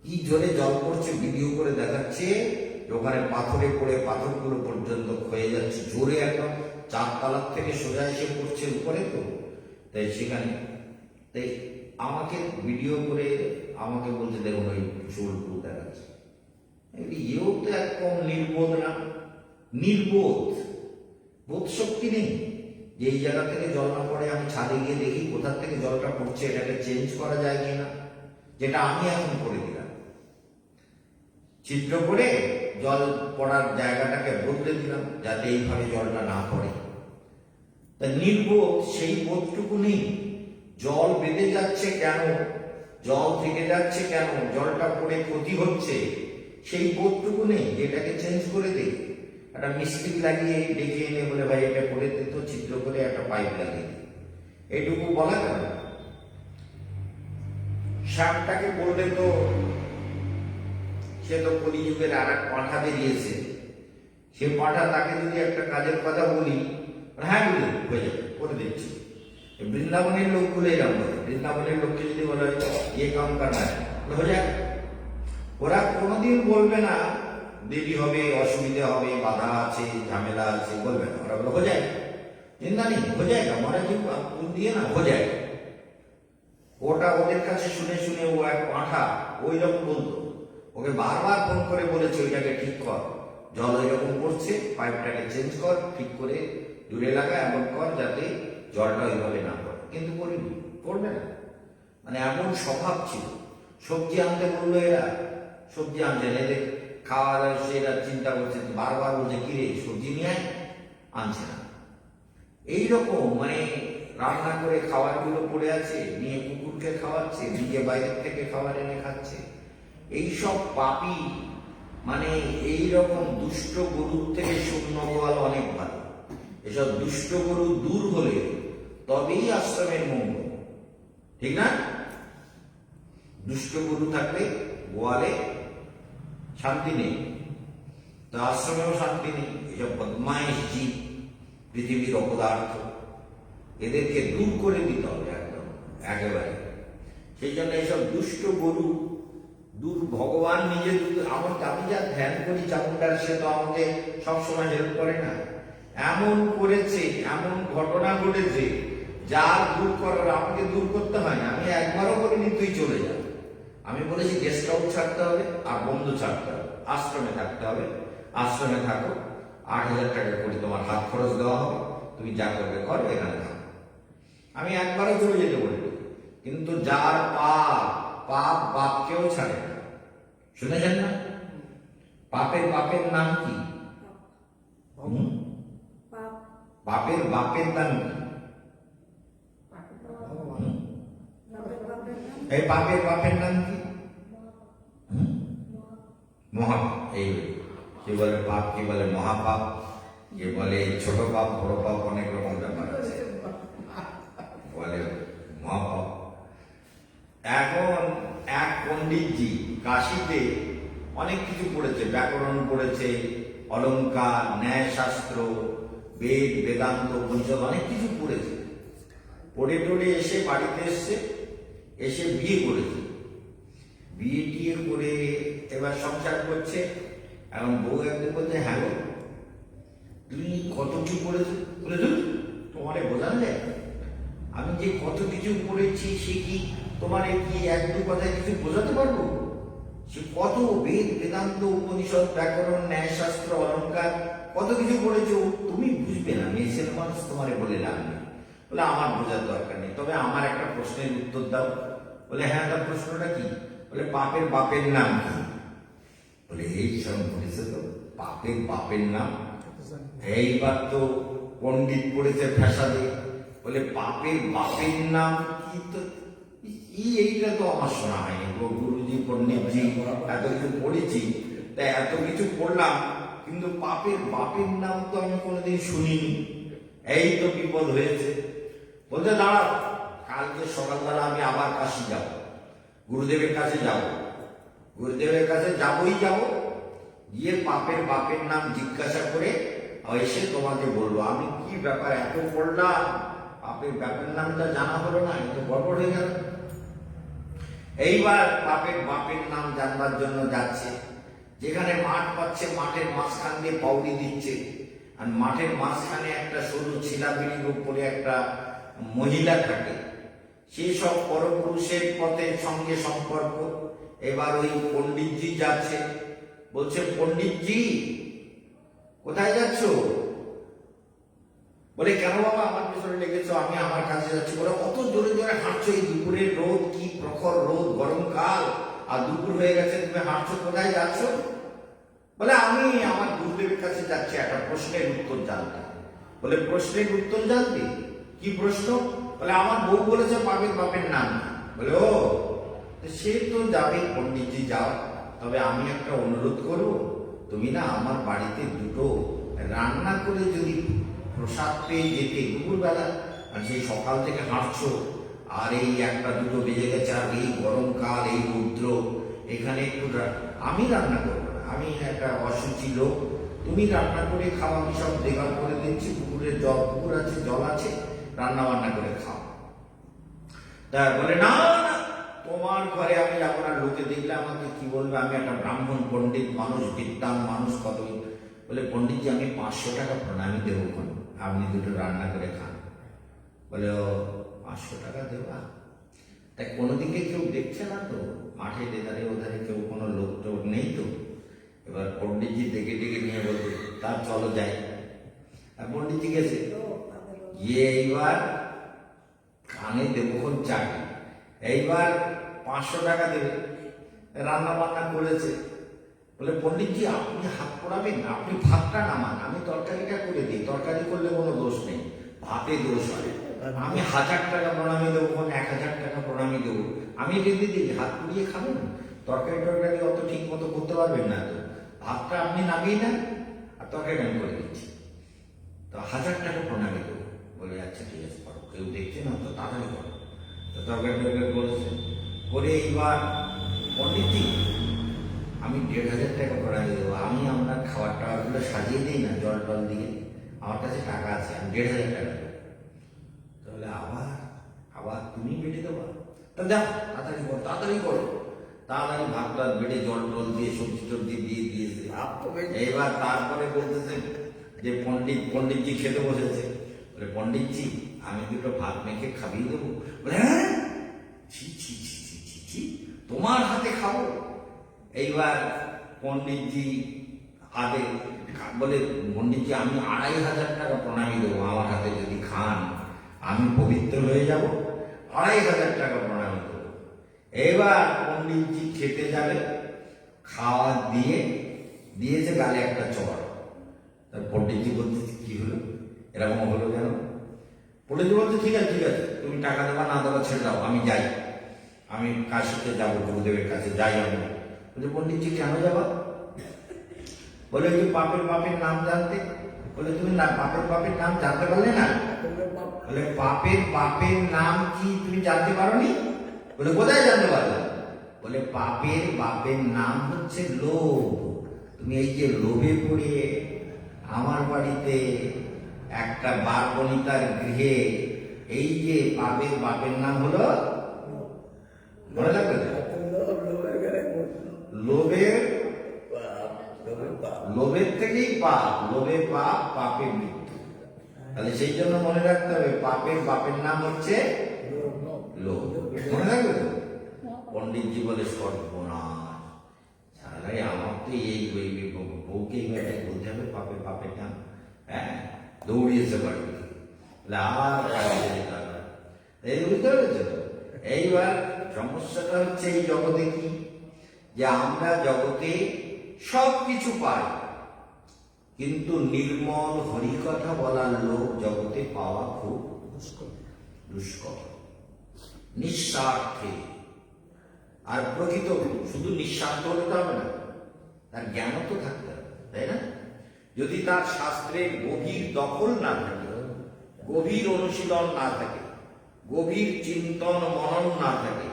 কি জোরে জল পড়ছে, ভিডিও করে দেখাচ্ছে। ওখানে পাথরে পড়ে পাথরগুলো পর্যন্ত ক্ষয়ে যাচ্ছে, জোরে একদম 4 তলার থেকে সোজা এসে পড়ছে উপরে। তো তাই সেখানে তাই আমাকে ভিডিও করে আমাকে বলছে দেখুন ওই চুলপুর দেখাচ্ছে। এও তো একদম নির্বোধ না, নির্বোধ, বোধ শক্তি নেই যে এই জায়গা থেকে জল না পড়ে আমি ছাদে গিয়ে দেখি কোথা থেকে জলটা পড়ছে, এটাকে চেঞ্জ করা যায় কিনা, যেটা আমি এখন করে দিলাম। ছিদ্র করে জল পড়ার জায়গাটাকে বদলে দিলাম যাতে এইভাবে জলটা না পড়ে। তা নির্বোধ সেই বোধটুকু নেই। জল বেঁধে যাচ্ছে কেন, জল থেকে যাচ্ছে কেন, জলটা পড়ে ক্ষতি হচ্ছে, সেই বোধটুকু নেই যেটাকে চেঞ্জ করে দেয়। একটা মিস্ত্রি লাগিয়ে ডেকে এনে বলে ভাই এটা করে দিত, ছিদ্র করে একটা পাইপ লাগিয়ে দিই, এইটুকু বলা গেল। শ্যামটাকে বললে তো সে তো কলিযুগের আর এক পাঁঠা বেরিয়েছে, সে পাঁঠা তাকে যদি একটা কাজের কথা বলি, হ্যাঁ বলি হয়ে যাবে, করে দিচ্ছি। বৃন্দাবনের লোকগুলো এরকম বলে, বৃন্দাবনের লোককে যদি বলে ইয়ে কাম করনা হয়ে যায়, ওরা কোনোদিন বলবে না দেরি হবে, অসুবিধা হবে, বাধা আছে, ঝামেলা আছে, বলবে না। ওরা বলে হয়ে যায়, চিন্তা নেই, হয়ে যায়, আমরা কি দিয়ে না হয়ে যায়। ওটা ওদের কাছে শুনে শুনে ও এক পাঁঠা ওই রকম বলতো, ওকে বারবার ফোন করে বলেছে ওইটাকে ঠিক কর, জল ওইরকম পড়ছে, পাইপটাকে চেঞ্জ কর, ঠিক করে দূরে লাগা, এমন কর যাতে জলটা ওইভাবে না পড়ে। কিন্তু করিনি, করবে না, মানে এমন স্বভাব ছিল। সবজি আনতে বললো, এরা সবজি আনছে না, এদের খাওয়া দাওয়া এরা চিন্তা করছে, বারবার বলছে কিরে সবজি নিয়ে আয়, আনছে না। এইরকম মানে রান্না করে খাবারগুলো পড়ে আছে, নিয়ে কুকুরকে খাওয়াচ্ছে, নিজে বাইরের থেকে খাবার এনে খাচ্ছে। এইসব পাপী মানে এইরকম দুষ্ট গরুর থেকে শূন্য গোয়াল অনেক ভালো। এসব দুষ্ট গরু দূর হলে তবেই আশ্রমের মঙ্গল, ঠিক না? দুষ্ট গরু থাকলে গোয়ালে শান্তি নেই, তো আশ্রমেও শান্তি নেই। এসব বদমাইশ জীব, পৃথিবীর অপদার্থ, এদেরকে দূর করে দিতে হবে একদম একেবারে। সেই জন্য এইসব দুষ্ট গরু দূর, ভগবান নিজে আমি যা ধ্যান করি চামুন্ডার, সে তো আমাকে সবসময় হেল্প করে না। এমন করেছে, এমন ঘটনা ঘটেছে, যার দূর করার আমাকে দূর করতে হয় না। আমি একবারও বলিনি তুই চলে যা, আমি বলেছি গেস্ট হাউস ছাড়তে হবে আর বন্ধু ছাড়তে হবে, আশ্রমে থাকতে হবে। আশ্রমে থাকো, 8,000 টাকা করে তোমার হাত খরচ দেওয়া হবে, তুমি যা করবে করো, এখানে থাকো। আমি একবারও চলে যেতে বলিনি। কিন্তু যার পাপ, পাপ বাপকেও ছাড়ে না, শুনেছেন না? পাপের বাপের নাম কি? বাপের বাপের নাম কি? এই পাপের বাপের নাম কি? মহাপাপ। এই কি বলে পাপ, কি বলে মহাপাপ, কি বলে ছোট পাপ, বড় পাপ, অনেক রকম ব্যাপার আছে, বলে মহাপাপ। এখন এক পণ্ডিতজি কাশীতে অনেক কিছু পড়েছে, ব্যাকরণ পড়েছে, অলঙ্কার, ন্যায়শাস্ত্র, বেদ, বেদান্ত, উপনিষদ, অনেক কিছু পড়েছে। পড়ে টড়ে এসে বাড়িতে এসছে, এসে বিয়ে করেছে। বিয়ে টিয়ে করে এবার সংসার করছে। এখন বউ একদিন বলছে, হ্যাঁ গো তুমি কত কি পড়েছো? বলে তোমারে বোঝানো যায়, আমি যে কত কিছু পড়েছি সে কি তোমার কি এক দু কথায় কিছু বোঝাতে পারবো? সে কত বেদ, বেদান্ত, উপনিষদ, ব্যাকরণ, ন্যায়শাস্ত্র, অলঙ্কার, কত কিছু পড়েছো, তুমি বুঝবে না, মেয়ে ছেলে মানুষ, তোমারে বলে লাভ নেই। বলে আমার বোঝার দরকার নেই, তবে আমার একটা প্রশ্নের উত্তর দাও। বলে হ্যাঁ, তার প্রশ্নটা কি? বলে পাপের বাপের নাম কি? বলে এই সব বলেছে তো, পাপের বাপের নাম। এইবার তো পণ্ডিত পড়েছে ফ্যাসাদে, বলে পাপের বাপের নাম কি? তো এইটা তো আমার শোনা হয়নি, গুরুজি পণ্ডিতজি এত কিছু পড়েছি, তাই এত কিছু পড়লাম, কিন্তু পাপের বাপের নাম তো আমি কোনোদিন শুনিনি। এই তো বিপদ হয়েছে। বলতে দাঁড়াও, কালকে সকালবেলা আমি আবার কাশি যাব, গুরুদেবের কাছে যাব। গুরুদেবের কাছে যাবই যাব, গিয়ে বাপের নাম জিজ্ঞাসা করে এসে তোমাকে বলবো। আমি কি ব্যাপার এত পড়লাম, বাপের নামটা জানা হলো না, এত গড়বড় হয়ে গেল। এইবার বাপের নাম জানবার জন্য যাচ্ছে। যেখানে মাঠ পাচ্ছে, মাঠের মাঝখান দিয়ে পাউড়ি দিচ্ছে, আর মাঠের মাঝখানে একটা সরু ছিলাবিড়ির উপরে একটা মহিলা থাকে। সেই সব পরপুরুষের পথে সঙ্গে সম্পর্ক। এবার ওই পণ্ডিতজি যাচ্ছে, বলছে পণ্ডিতজি কোথায় যাচ্ছ? বলে কেন বাবা আমার পিছনে লেগেছ? আমি আমার কাছে যাচ্ছি। বলে অত জোরে জোরে হাঁটছো, এই দুপুরের রোদ, কি প্রখর রোদ, গরমকাল, আর দুপুর হয়ে গেছে, তুমি হাঁটছো, কোথায় যাচ্ছ? বলে আমি আমার গুরুদেবের কাছে যাচ্ছি একটা প্রশ্নের উত্তর জানতে। বলে প্রশ্নের উত্তর জানতে? কি প্রশ্ন? বলে আমার বউ বলেছে বাপের নাম। বলে ও, সে তো যাবে, পণ্ডিতজি যাও, তবে আমি একটা অনুরোধ করব, তুমি না আমার বাড়িতে দুটো রান্না করে যদি প্রসাদ পেয়ে যেতে দুপুরবেলা, আর সেই সকাল থেকে হাঁটছো, আর এই একটা দুটো বেজে গেছে, আর এই গরমকাল, এই রৌদ্র, এখানে একটু আমি রান্না করবো না, আমি একটা অসুচি লোক, তুমি রান্না করে খাও, আমি সব জোগাড় করে দিচ্ছি, পুকুরের পুকুর আছে, জল আছে, রান্না বান্না করে খাও। তা বলে না না, তোমার ঘরে আমি যাবো না, লোকে দেখলে আমাকে কি বলবে, আমি একটা ব্রাহ্মণ পণ্ডিত মানুষ, বিদ্যান মানুষ, কত। বলে পণ্ডিতজি আমি 500 টাকা প্রণামী দেবো, আপনি দুটো রান্না করে খান। বলে ও 500 টাকা দেবা? তাই কোনো দিকে কেউ দেখছে না তো, মাঠে এধারে ওধারে কেউ কোনো লোক টোক নেই তো। এবার পণ্ডিতজি ডেকে নিয়ে বলছে তার চলো যাই। আর পণ্ডিতজি গেছে, গিয়ে এইবার কানে দেবক্ষণ চাকরি, এইবার 500 টাকা দেবে, রান্না বান্না করেছে। বলে পণ্ডিতজি আপনি হাত পোড়াবেন, আপনি ভাতটা নামান, আমি তরকারিটা করে দিই, তরকারি করলে কোনো দোষ নেই, ভাতে দোষ হয়। আমি 1000 টাকা প্রণামী দেবো, 1000 টাকা প্রণামী দেবো, আমি রেঁধে দিই, হাত পুড়িয়ে খাবেন, তরকারি অত ঠিক মতো করতে পারবেন না তো, ভাতটা আপনি নামিয়ে নেন, আর তরকারি আমি করে দিচ্ছি, তো 1000 টাকা প্রণামী দেবো। বলে আচ্ছা ঠিক আছে করো, কেউ দেখছে না তো, তাড়াতাড়ি করো। তো তরকারি করেছে, করে এইবার পণ্ডিতজি আমি 1500 টাকা প্রণামী দেবো, আমি আপনার খাবার টাবারগুলো সাজিয়ে দিই না জল টল দিয়ে, আমার কাছে টাকা আছে, আমি 1500 টাকা দেবো। তাহলে আবার তুমি বেটে দেবো? তা যাও তাড়াতাড়ি করো, তাড়াতাড়ি ভাত টাত বেটে জল টল দিয়ে সবজি টবজি দিয়ে দিয়েছে। এইবার তারপরে বলতেছে যে পণ্ডিতজি খেতে বসেছে। বলে পণ্ডিতজি আমি দুটো ভাত মেখে খাবিয়ে দেবো? বলে হ্যাঁ, ছি ছি ছি ছি ছি ছি, তোমার হাতে খাবো? এইবার পণ্ডিতজি বলে পণ্ডিতজি আমি 2500 টাকা প্রণামী দেবো, আমার হাতে যদি খান আমি পবিত্র হয়ে যাব, 2500 টাকা প্রণামী দেবো। এবার পণ্ডিতজি খেতে যাবে, খাওয়া দিয়েছে গালে একটা চড়। তার পণ্ডিতজি বলতে কি হলো, এরকম হলো কেন? পণ্ডিতজি বলছে ঠিক আছে তুমি টাকা দেবা না দেবা ছেড়ে দাও, আমি যাই, আমি কাশিতে যাবো, গুরুদেবের কাছে যাই। আমি বলে পণ্ডিতজি কেন যাবা? বলে যে বাপের নাম জানতে। বলে তুমি না বাপের নাম জানতে পারলে না? বলে বাপের নাম কি তুমি জানতে পারোনি? বলে কোথায় জানতে পারলে? বলে বাপের নাম হচ্ছে লোভ। তুমি এই যে লোভে পড়ে আমার বাড়িতে একটা বার বনিতার গৃহে, এই যে বাপের নাম হলো, মনে লাগবে? লোভের থেকেই পাপ, লোভে পাপে মৃত্যু। তাহলে সেই জন্য মনে রাখতে হবে বাপের নাম হচ্ছে লোভ, মনে রাখবে তো? পণ্ডিতজি বলে সর্বনাশ, সারাই আমার তো এই বউকে এইভাবে বলতে হবে বাপের নাম। হ্যাঁ, দৌড়িয়েছে বাড়ি, এই বুঝতে পেরেছে তো? এইবার সমস্যাটা হচ্ছে এই জগতে কি, যে আমরা জগতে সবকিছু পাই, কিন্তু নির্মল হরিকথা বলার লোক জগতে পাওয়া খুব দুষ্কর, নিঃস্বার্থে। আর প্রকৃত শুধু নিঃস্বার্থ হলে তো হবে না, তার জ্ঞানও তো থাকতে হবে, তাই না? যদি তার শাস্ত্রের গভীর দখল না থাকে, গভীর অনুশীলন না থাকে, গভীর চিন্তন মনন না থাকে,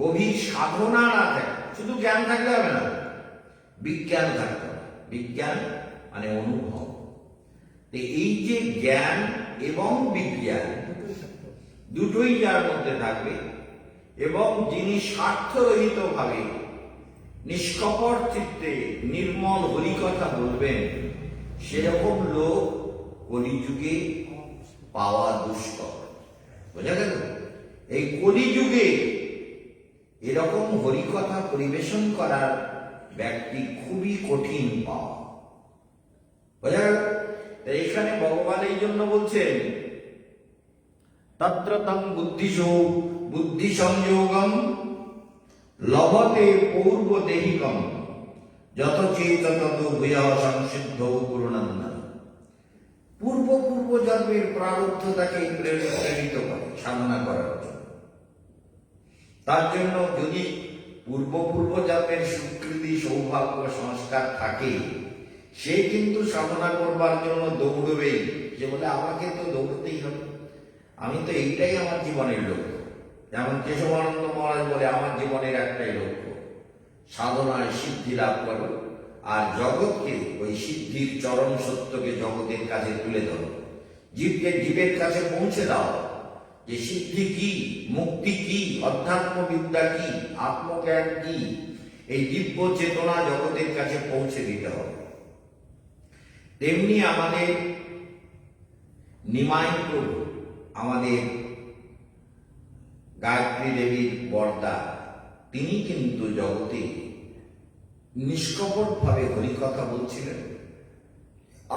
গভীর সাধনা না থাকে, শুধু জ্ঞান থাকলে হবে না, বিজ্ঞান থাকতে হবে। বিজ্ঞান মানে অনুভব। এই যে জ্ঞান এবং বিজ্ঞান দুটোই যার মধ্যে থাকবে এবং যিনি স্বার্থরহিত ভাবে নিষ্কপট চিত্তে নির্মল হরিকথা বলবেন, সেরকম লোক কলিযুগে পাওয়া দুষ্কর। বোঝা গেল? এই কলিযুগে এরকম হরিকথা পরিবেশন করার ব্যক্তি খুবই কঠিন পাওয়া। বোঝা গেল? এখানে ভগবান এই জন্য বলছেন তত্র তং বুদ্ধি সংযোগম লভতে পূর্ব দেহিকম যত চেত তত ভূয় সংসিদ্ধ পুরুণান্না। পূর্ব জন্মের প্রারব্ধ তাকে প্রেরিত করে সাধনা করার জন্য। তার জন্য যদি পূর্ব জন্মের স্বীকৃতি সৌভাগ্য সংস্কার থাকে, সে কিন্তু সাধনা করবার জন্য দৌড়বেই। যে বলে আমাকে তো দৌড়তেই হবে, আমি তো এইটাই আমার জীবনের লক্ষ্য। যেমন কেশবানন্দ মহারাজ বলে আমার জীবনের একটাই লক্ষ্য, সাধনায় সিদ্ধি লাভ করো আর জগৎকে ওই সিদ্ধির চরম সত্যকে জগতের কাছে তুলে ধরো, জীবের কাছে পৌঁছে দাও যে সিদ্ধি কি, মুক্তি কি, অধ্যাত্ম বিদ্যা কি, আত্মজ্ঞান কি, এই দিব্য চেতনা জগতের কাছে পৌঁছে দিতে হবে। তেমনি আমাদের নিমাই প্রভু, আমাদের গায়ত্রী দেবীর বরদা, তিনি কিন্তু জগতে নিষ্কপট ভাবে হরিকথা বলছিলেন।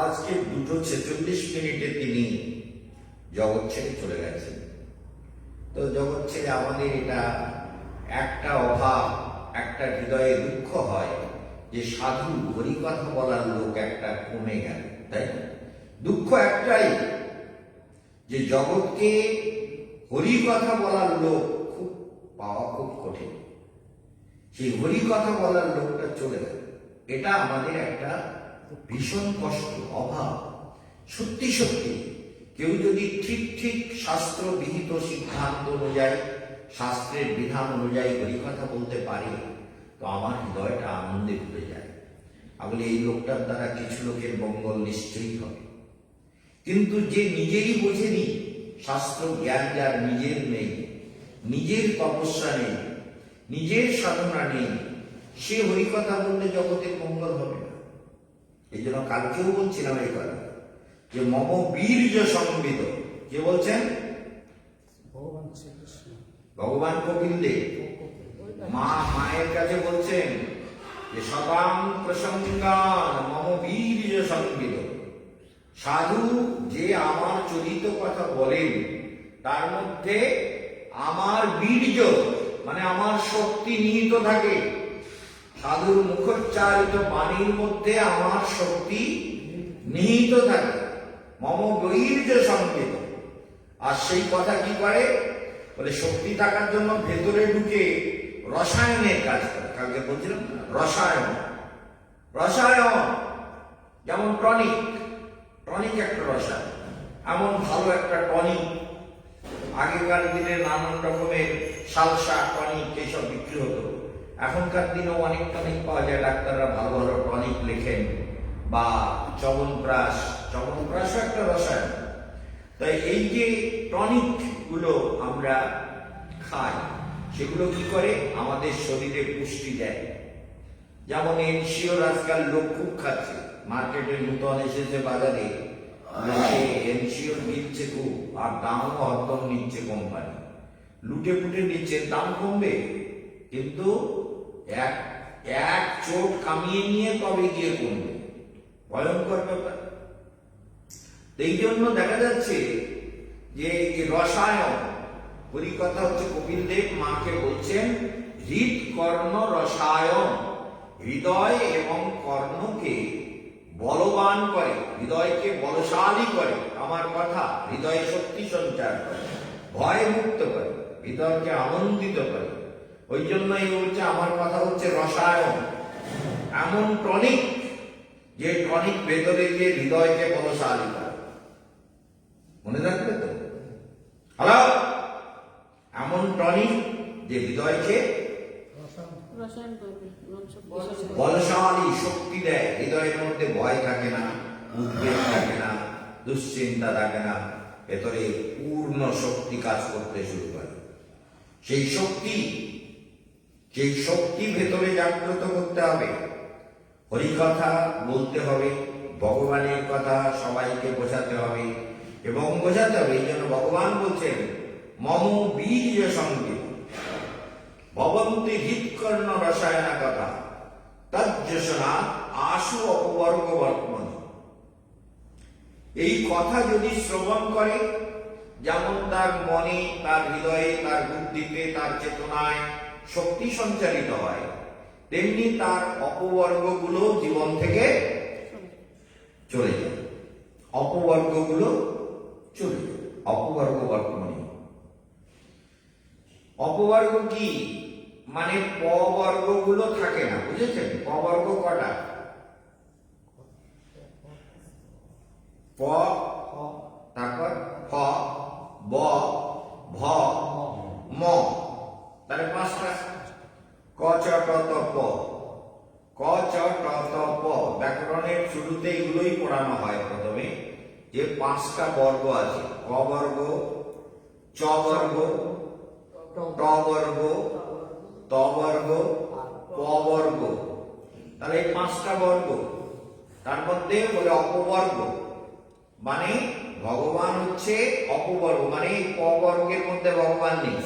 আজকে 2:46 তিনি জগৎ ছেড়ে চলে গেছেন। তো জগৎ ছেড়ে আমাদের এটা একটা অভাব, একটা হৃদয়ে দুঃখ হয় যে সাধু হরিকথা বলার লোক একটা কমে গেল, তাই না? দুঃখ একটাই যে জগৎকে হরিকথা বলার লোক খুব পাওয়া খুব কঠিন। সেই হরিকথা বলার লোকটা চলে গেল, এটা আমাদের একটা ভীষণ কষ্ট, অভাব। সত্যি কেউ যদি ঠিক শাস্ত্র বিহিত সিদ্ধান্ত অনুযায়ী, শাস্ত্রের বিধান অনুযায়ী হরিকথা বলতে পারে, তো আমার হৃদয়টা আনন্দে ভরে যায়। আসলে এই লোকটার দ্বারা কিছু লোকের মঙ্গল নিশ্চয়ই হবে। কিন্তু যে নিজেরই বোঝেনি, শাস্ত্র জ্ঞান যার নিজের নেই, নিজের তপস্যা নেই, নিজের সাধনা নেই, সে হরিকথা বললে জগতের মঙ্গল হবে না। এই জন্য কালকেও বলছিলাম এই কথা যে মম বীর্য সংবিত। কে বলছেন? ভগবান কপিল দেব মায়ের কাছে বলছেন যে সদাং প্রসঙ্গান মম বীর্য সংবিত। সাধু যে আমার চরিত কথা বলেন, তার মধ্যে আমার বীর্য মানে আমার শক্তি নিহিত থাকে। সাধুর মুখোচ্চারিত বাণীর মধ্যে আমার শক্তি নিহিত থাকে, মম বীর্য সংবিত। আর সেই কথা কি করে বলে, শক্তি থাকার জন্য ভেতরে ঢুকে রসায়নের কাজ করে। কালকে বলছিলাম রসায়ন, যেমন টনিক একটা রসায়ন, এমন ভালো একটা টনিক। আগেকার দিনে নানান রকমের সালসা টনিক এইসব বিক্রি হতো। এখনকার দিনেও অনেক টনিক পাওয়া যায়, ডাক্তাররা ভালো টনিক লেখেন। বা চবনপ্রাশও একটা রসায়ন। তাই এই যে টনিক গুলো আমরা খাই, সেগুলো কি করে আমাদের শরীরে পুষ্টি দেয়। যেমন এনসিওর আজকাল লোক খুব খাচ্ছে, মার্কেটে নতুন এসেছে বাজারে, এনসিওর নিচ্ছে খুব, আর দামও হরদম নিচ্ছে কোম্পানি, লুটে পুটে নিচ্ছে। দাম কমবে কিন্তু এক চোট কামিয়ে নিয়ে তবে গিয়ে কমবে, ভয়ঙ্কর ব্যাপার। এই জন্য দেখা যাচ্ছে যে রসায়ন হরিকথা হচ্ছে কপিল দেব মাকে বলছেন হৃদ কর্ণ রসায়ন, হৃদয় এবং কর্ণকে বলবান করে, হৃদয়কে বলশালী করে। আমার কথা হৃদয়ে শক্তি সঞ্চার করে, ভয় মুক্ত করে, হৃদয়কে আনন্দিত করে। ওই জন্যই বলছে আমার কথা হচ্ছে রসায়ন, এমন টনিক যে টনিক ভেতরে গিয়ে হৃদয়কে বলশালী করে। মনে রাখবে তো? হ্যালো, এমন টনিক যে হৃদয়কে রসায়ন করবে, শক্তি। বলশালী শক্তি দেয়। হৃদয়ের মধ্যে ভয় থাকে না, উদ্বেগ থাকে না, দুশ্চিন্তা থাকে না, ভেতরে পূর্ণ শক্তি কাজ করতে শুরু করে। সেই শক্তি ভেতরে জাগ্রত করতে হবে। হরিকথা বলতে হবে, ভগবানের কথা সবাইকে বোঝাতে হবে এবং বোঝাতে হবে। এই জন্য ভগবান বলছেন মম বীর্য সঙ্গীত ভবন্তি হৃৎকর্ণ রসায়না কথা তজ্জসনা আশু অপবর্গ বর্তমান। এই কথা যদি শ্রবণ করে, যেমন তার মনে, তার হৃদয়ে, তার বুদ্ধিতে, তার চেতনায় শক্তি সঞ্চারিত হয়, তেমনি তার অপবর্গগুলো জীবন থেকে চলে যায়। অপবর্গগুলো চলে যায়। অপবর্গ বর্তমানে অপবর্গ কি মানে পবর্গগুলো থাকে না, বুঝেছেন? পবর্গ কটা? প, তারপর ফ, ব, ভ, ম, তাহলে পাঁচটা। ক চ ট ত প, ক চ ট ত প। ব্যাকরণের শুরুতে এগুলোই পড়ানো হয় প্রথমে, যে পাঁচটা বর্গ আছে। ক বর্গ, চ বর্গ, ট বর্গ, ত বর্গ, প বর্গ। তাহলে এই পাঁচটা বর্গ, তার মধ্যে বলে অপবর্গ মানে ভগবান হচ্ছে অপবর্গ, মানে এই প বর্গের মধ্যে ভগবান নেই।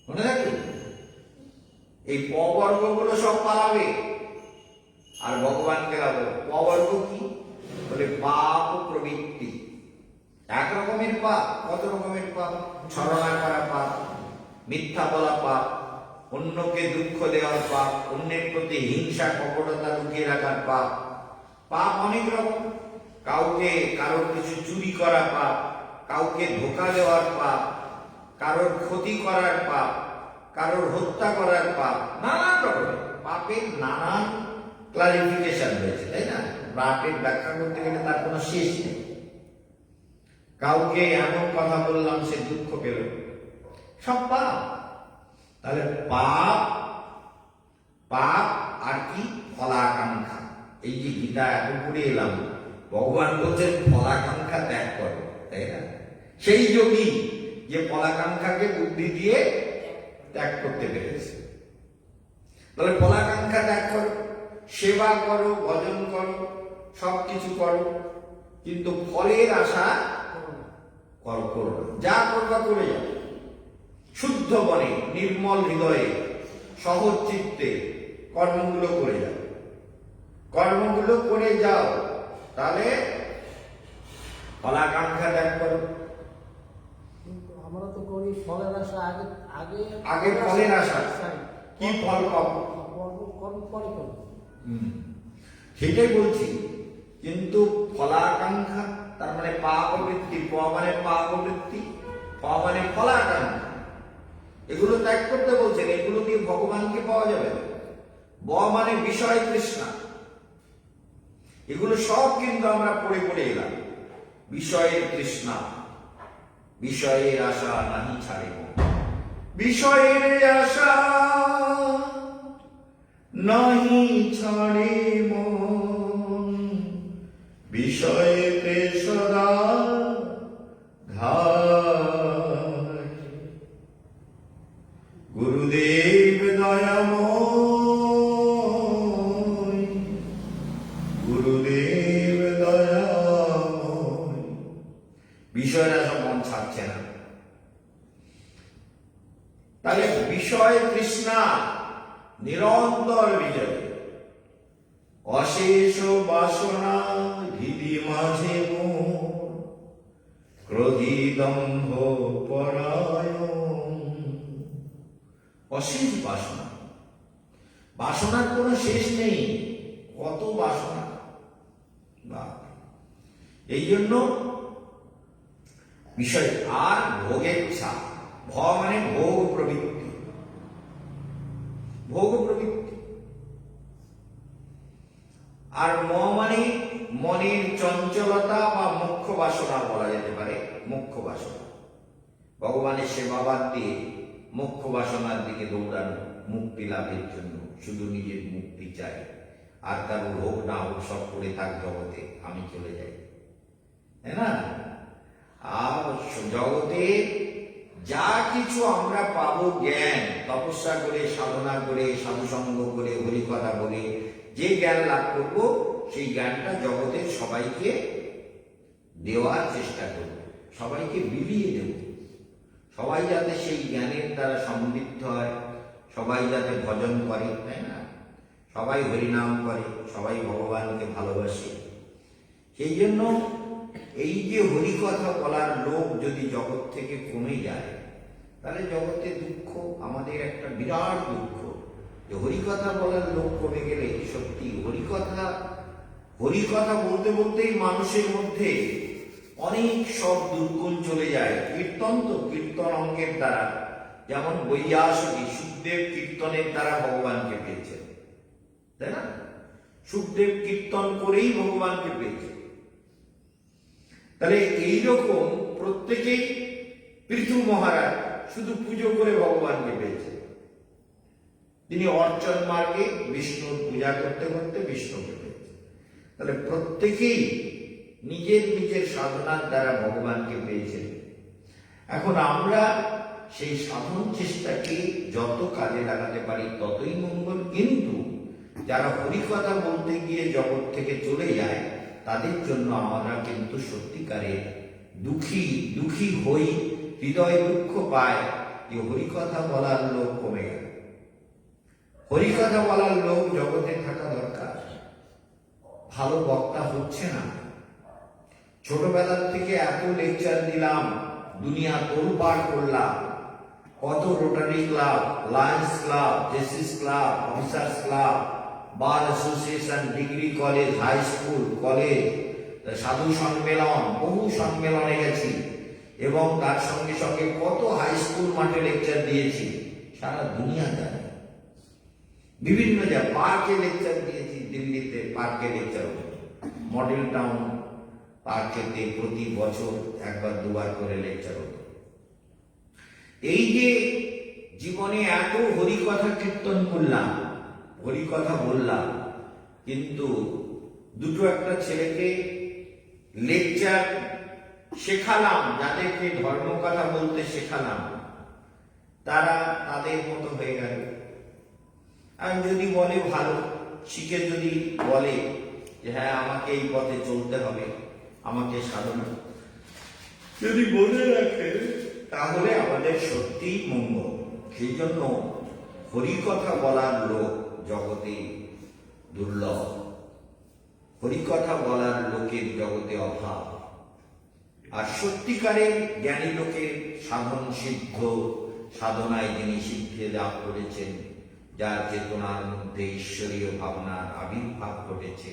মনে রাখবে, এই প বর্গগুলো সব পালাবে আর ভগবানকে লাগাবে। প বর্গ কি বলে? পাপ প্রবৃত্তি। এক রকমের পাপ। কত রকমের পাপ? ছলনা করা পাপ, মিথ্যা বলা পাপ, অন্যকে দুঃখ দেওয়ার পাপ, অন্যের প্রতি হিংসা কপটতা লুকিয়ে রাখার পাপ। পাপ অনেক রকম। কারোর কিছু চুরি করা পাপ, কাউকে ধোঁকা দেওয়ার পাপ, কারোর ক্ষতি করার পাপ, কারোর হত্যা করার পাপ, নানান রকমের পাপের নানান ক্লারিফিকেশন রয়েছে, তাই না? পাপের ব্যাখ্যা করতে গেলে তার কোনো শেষ নেই। কাউকে এমন কথা বললাম সে দুঃখ পেল, সব পাপ। তাহলে পাপ আর কি? ফলাকাঙ্ক্ষা। এই যে গীতা এত পড়ে এলাম, ভগবান বলছেন ফলাকাঙ্ক্ষা ত্যাগ করো, তাই না? সেই যোগী যে ফলাকাঙ্ক্ষাকে বুদ্ধি দিয়ে ত্যাগ করতে পেরেছে। তাহলে ফলাকাঙ্ক্ষা ত্যাগ করো, সেবা করো, ভজন করো, সবকিছু করো, কিন্তু ফলের আশা করো না। যা করবা করে যাও, শুদ্ধ মনে, নির্মল হৃদয়ে, সহজ চিত্তে কর্মগুলো করে যাও। কর্মগুলো করে যাও, তাহলে ফলাকাঙ্ক্ষা ত্যাগ করো। আমরা তো করি ফলের আশা, আগে ফলের আশা, কি ফল পাবো কর্ম পরে করব। সেটাই বলছি। কিন্তু ফলাকাঙ্ক্ষা তার মানে পাপ বৃত্তি, প মানে পাপ বৃত্তি, ফ মানে ফলাকাঙ্ক্ষা, এগুলো ত্যাগ করতে বলছেন। এগুলো দিয়ে ভগবানকে পাওয়া যাবে না। ব মানে বিষয় তৃষ্ণা, এগুলো সব কিন্তু আমরা পড়ে এলাম। বিষয়ের তৃষ্ণা, বিষয়ের আশা নাহি ছাড়িব, বিষয়ের আশা নাহি ছাড়ে মন, বিষয়েতে সদা ধায়। গুরুদেব দয়াময়, গুরুদেব দয়াময়। বিষয়ের আশা মন ছাড়ছে না। তাহলে বিষয় তৃষ্ণা নিরন্তর বিজয়, অশেষ বাসনা হৃদি মাঝে মোর, ক্রোধী দম্ভ পরায়ণ। অশেষ বাসনা, বাসনার কোনো শেষ নেই, কত বাসনা। এই জন্য বিষয় আর ভোগেচ্ছা। ভ মানে ভোগ প্রবৃত্তি, ভোগ প্রবৃত্তি। আর ম মানে মনের চঞ্চলতা বা মুখ্য বাসনা বলা যেতে পারে। মুখ্য বাসনা, ভগবানের সেবা বাদ দিয়ে মুখ্য বাসনার দিকে দৌড়ানো, মুক্তি লাভের জন্য শুধু নিজের মুক্তি চাই, আর কারো হোক না হোক সব করে থাক জগতে, আমি চলে যাই, তাই না? আর জগতে যা কিছু আমরা পাবো, জ্ঞান, তপস্যা করে, সাধনা করে, সাধুসঙ্গ করে, হরিকথা বলে যে জ্ঞান লাভ করব, সেই জ্ঞানটা জগতের সবাইকে দেওয়ার চেষ্টা করব, সবাইকে বিলিয়ে দেব। সবাই যাতে সেই জ্ঞানের দ্বারা সমৃদ্ধ হয়, সবাই যাতে ভজন করে, তাই না? সবাই হরিনাম করে, সবাই ভগবানকে ভালোবাসে। সেই জন্য এই যে হরিকথা বলার লোক যদি জগৎ থেকে কমে যায়, তাহলে জগতে দুঃখ, আমাদের একটা বিরাট দুঃখ। যে হরিকথা বলার লোক কমে গেলে সত্যি হরিকথা বলতে বলতেই মানুষের মধ্যে অনেক সব দুর্গুণ চলে যায়। কীর্তন তো, কীর্তন অঙ্গের দ্বারা, যেমন বৈয়াসী সুখদেব কীর্তনের দ্বারা ভগবানকে পেয়েছেন, তাই না? সুখদেব কীর্তন করেই ভগবানকে পেয়েছে। তাহলে এইরকম প্রত্যেকেই, পৃথু মহারাজ শুধু পুজো করে ভগবানকে পেয়েছে। তিনি অর্চন মার্গে বিষ্ণুর পূজা করতে করতে বিষ্ণুকে পেয়েছে। তাহলে প্রত্যেকেই নিজের নিজের সাধনার দ্বারা ভগবানকে পেয়েছেন। এখন আমরা সেই সাধন চেষ্টাকে যত কাজে লাগাতে পারি ততই মঙ্গল। কিন্তু যারা হরিকথা বলতে গিয়ে জগৎ থেকে চলে যায়, তাদের জন্য আমরা কিন্তু সত্যিকারের দুঃখী হই, হৃদয় দুঃখ পায় যে হরিকথা বলার লোক কমে গেল। হরিকথা বলার লোক জগতে থাকা দরকার। ভালো বক্তা হচ্ছে না। ছোটবেলার থেকে এত লেকচার দিলাম, দুনিয়া তোলপাড় করলাম, কত rotary club, lions club, Jaycees club, officers club, bar association, degree college, high school, college, সাধু সম্মেলন, বহু সম্মেলনে গেছি, এবং তার সঙ্গে সঙ্গে কত হাই স্কুল মাঠে লেকচার দিয়েছি, সারা দুনিয়া জানে। বিভিন্ন জায়গায় পার্কে লেকচার দিয়েছি, দিল্লিতে পার্কে লেকচার হতো, মডেল টাউন পার্কেতে প্রতি বছর একবার দুবার করে লেকচার হতো। এই যে জীবনে এত হরিকথা কীর্তন করলাম, হরিকথা বললাম, কিন্তু দুটো একটা ছেলেকে লেকচার শেখালাম, যাদেরকে ধর্মকথা বলতে শেখালাম, তারা তাদের মতো হয়ে গেল। আর যদি বলে ভালো শিখে, যদি বলে যে হ্যাঁ আমাকে এই পথে চলতে হবে, আমাকে সাধনা যদি বলে রাখে, তাহলে আমাদের সত্যিই মঙ্গল। সেই জন্য হরিকথা বলার লোক জগতে দুর্লভ, হরিকথা বলার লোকের জগতে অভাব। আর সত্যিকারের জ্ঞানী লোকের সাধন সিদ্ধ, সাধনায় যিনি সিদ্ধি লাভ করেছেন, যার চেতনার মধ্যে ঈশ্বরীয় ভাবনার আবির্ভাব ঘটেছে,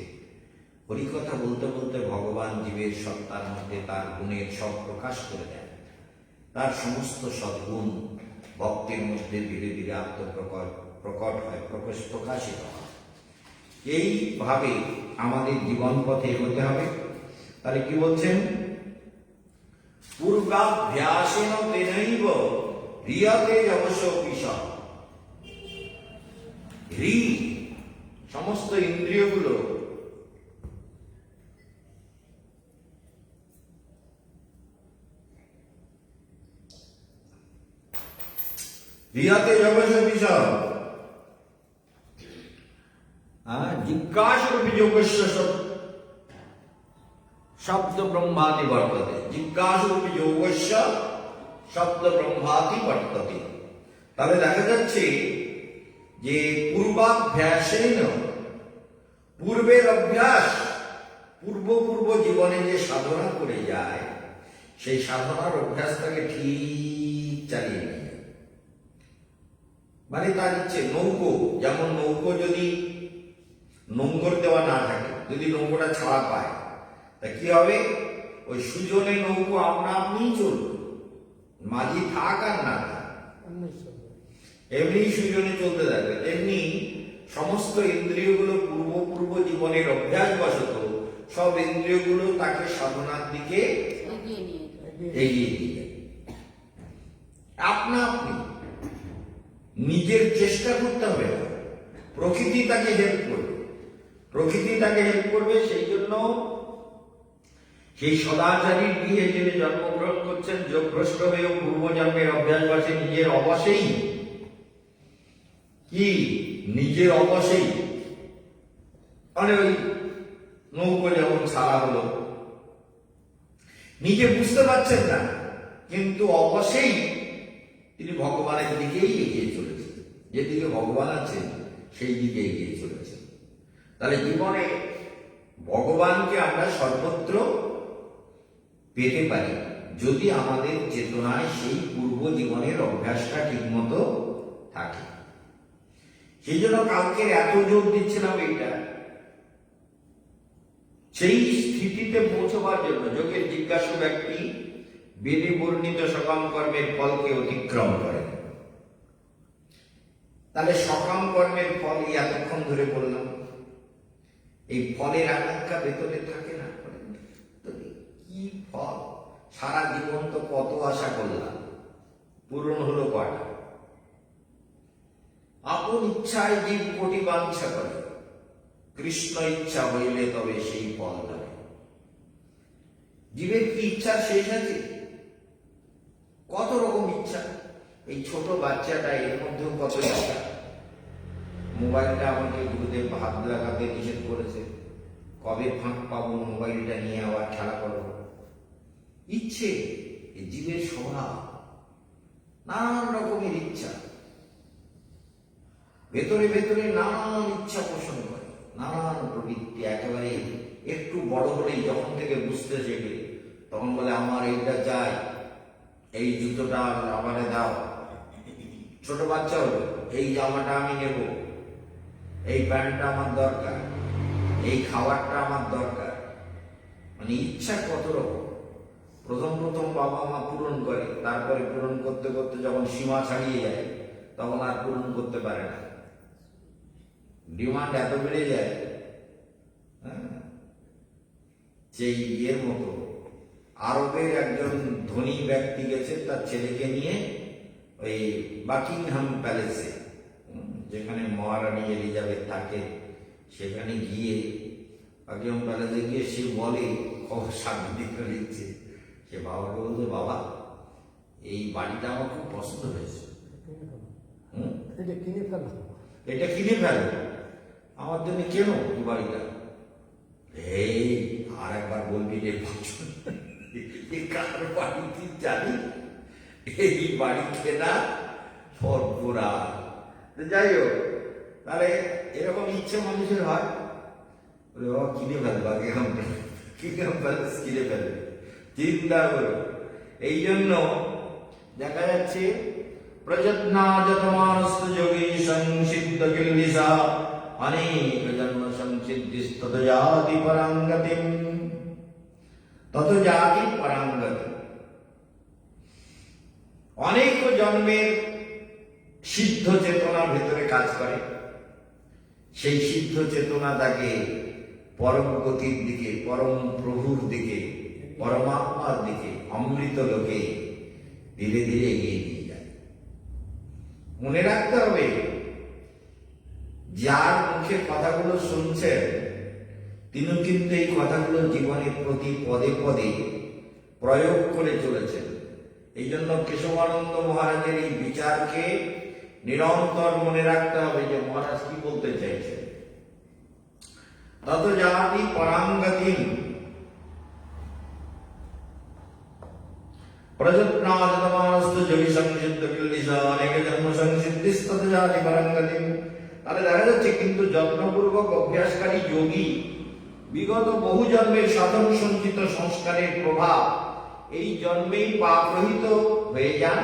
হরিকথা বলতে বলতে ভগবান জীবের সত্তার মধ্যে তার গুণের সব প্রকাশ করে দেন। তার সমস্ত সদ্গুণ ভক্তের মধ্যে ধীরে ধীরে প্রকট হয়, প্রকাশিত হয়। এইভাবে আমাদের জীবন পথে এগোতে হবে। তাহলে কি বলছেন? পূর্বাভ্যাসেন তেনৈব হ্রিয়তে যবস পিশ। সমস্ত ইন্দ্রিয়গুলো হ্রিয়তে যবস পিশ জিজ্ঞাসুরপি যোগস্য শব্দ ব্রহ্মাতি বর্ততে। জিজ্ঞাসুরপি যোগস্য শব্দ ব্রহ্মাতি বর্ততে। তাহলে দেখা যাচ্ছে যে পূর্বাভ্যাসেন, পূর্বের অভ্যাস, পূর্ব জীবনে যে সাধনা করে যায়, সেই সাধনার অভ্যাসটাকে ঠিক চালিয়ে নেয়। মানে তার ইচ্ছে নৌকো, যেমন নৌকো যদি নোংর দেওয়া না থাকে, যদি নৌকোটা ছাড়া পায়, তা কি হবে? ওই সুজনে নৌকো আপনা আপনি চলবে, মাঝি থাক আর না থাক, এমনি সুজনে চলতে থাকবে। তেমনি সমস্ত ইন্দ্রিয়গুলো পূর্ব জীবনের অভ্যাসবশত সব ইন্দ্রিয়গুলো তাকে সাধনার দিকে এগিয়ে নিয়ে যাও। এগিয়ে দিয়ে যায়। আপনা আপনি নিজের চেষ্টা করতে হবে না, প্রকৃতি তাকে হেল্প করবে, প্রকৃতি তাকে হেল্প করবে। সেই জন্য সেই সদাচারীর গৃহে যিনি জন্মগ্রহণ করছেন, যোগভ্রষ্ট হয়েও পূর্বজন্মের অভ্যাসবাসী নিজের অবশেই কি নিজের অবশেই মানে ওই নৌকো যেমন ছাড়া হলো, নিজে বুঝতে পারছেন না, কিন্তু অবশ্যই তিনি ভগবানের দিকেই এগিয়ে চলেছেন। যেদিকে ভগবান আছেন সেই দিকে এগিয়ে চলেছেন। তাহলে জীবনে ভগবানকে আমরা সর্বত্র পেতে পারি যদি আমাদের চেতনায় সেই পূর্ব জীবনের অভ্যাসটা ঠিকমতো থাকে। সেই জন্য কালকে এত জোর দিচ্ছিলাম এইটা, সেই স্থিতিতে পৌঁছবার জন্য যোগের জিজ্ঞাসু ব্যক্তি বেদে বর্ণিত সকাম কর্মের ফলকে অতিক্রম করেন। তাহলে সকাম কর্মের ফল এতক্ষণ ধরে বললাম, এই ফলের আকাঙ্ক্ষা ভেতরে থাকে না? কি ফল? সারা জীবন তো কত আশা করলাম, পূরণ হলো কয়টা? আপন ইচ্ছায় জীব কোটি বাঞ্ছা করে, কৃষ্ণ ইচ্ছা হইলে তবে সেই ফল ধরে। জীবের কি ইচ্ছা শেষ আছে? কত রকম ইচ্ছা। এই ছোট বাচ্চাটা, এর মধ্যেও কত ইচ্ছা। মোবাইলটা আমাকে গুরুদেব হাত লাগাতে নিষেধ করেছে, কবে ফাঁক পাবো মোবাইলটা নিয়ে আবার খেলা করবো। ইচ্ছে এই জীবের স্বভাব, নানান রকমের ইচ্ছা ভেতরে ভেতরে নানান ইচ্ছা পোষণ করে, নানান প্রবৃত্তি। একেবারে একটু বড় হলেই যখন থেকে বুঝতে শেখে তখন বলে আমার এইটা চাই, এই জুতোটা আমারে দাও। ছোট বাচ্চা হলো এই জামাটা আমি নেব, এই প্যান্টটা আমার দরকার, এই খাবারটা আমার দরকার। মানে ইচ্ছা কত রকম। প্রথম প্রথম বাবা মা পূরণ করে, তারপরে পূরণ করতে করতে যখন সীমা ছাড়িয়ে যায় তখন আর পূরণ করতে পারে না, ডিমান্ড এত বেড়ে যায়। সেই ইয়ের মতো আরবের একজন ধনী ব্যক্তি গেছে তার ছেলেকে নিয়ে ওই বাকিংহাম প্যালেসে, যেখানে মহারানী এলিজাবেথ থাকে, সেখানে গিয়ে বাকিংহাম প্যালেসে গিয়ে সে বলে, সাংবাদিক লিখছে, সে বাবাকে বলছে, বাবা এই বাড়িটা আমার খুব পছন্দ হয়েছে, এটা কিনে ফেলো, আমার জন্য কেন এই বাড়িটা? এই আর একবার বলবি রে বছর কার বাড়ি তুই জানি, এই বাড়ি কেনা সর্বরাজ। যাই হোক, তাহলে এরকম ইচ্ছে মানুষের হয়, বাবা কিনে ফেলবে, আগে কিনে ফেলবে, চিন্তা করো। এই জন্য দেখা যাচ্ছে প্রযত্নাযতমানস্তু যোগী সংসিদ্ধ কিল্লিসা অনেক জন্ম সংসিদ্ধিস্তত জাতি পরাঙ্গতিম, তত জাতি পরাঙ্গতি। অনেক জন্মের সিদ্ধ চেতনার ভেতরে কাজ করে, সেই সিদ্ধ চেতনা তাকে পরম গতির দিকে, পরম প্রভুর দিকে, পরমাত্মার দিকে, অমৃত লোকে ধীরে ধীরে এগিয়ে নিয়ে যায়। মনে রাখতে হবে, যার মুখে কথাগুলো শুনছেন তিনি কিন্তু এই কথাগুলো জীবনের প্রতি পদে পদে প্রয়োগ করে চলেছেন। এই জন্য কেশবানন্দ মহারাজের এই বিচারকে নিরন্তর মনে রাখতে হবে যে মহারাজ কি বলতে চাইছেন। তত জাতি পরাঙ্গতিম প্রযত্নাযতমানস্তু যোগী সংসিদ্ধ কিল্লিসা অনেক জন্ম সংসিদ্ধিস্তত জাতি পরাঙ্গতিম। তাহলে দেখা যাচ্ছে কিন্তু যত্নপূর্বক অভ্যাসকারী যোগী বিগত বহু জন্মের সাধন সঞ্চিত সংস্কারের প্রভাব এই জন্মেই পাপ রহিত হয়ে যান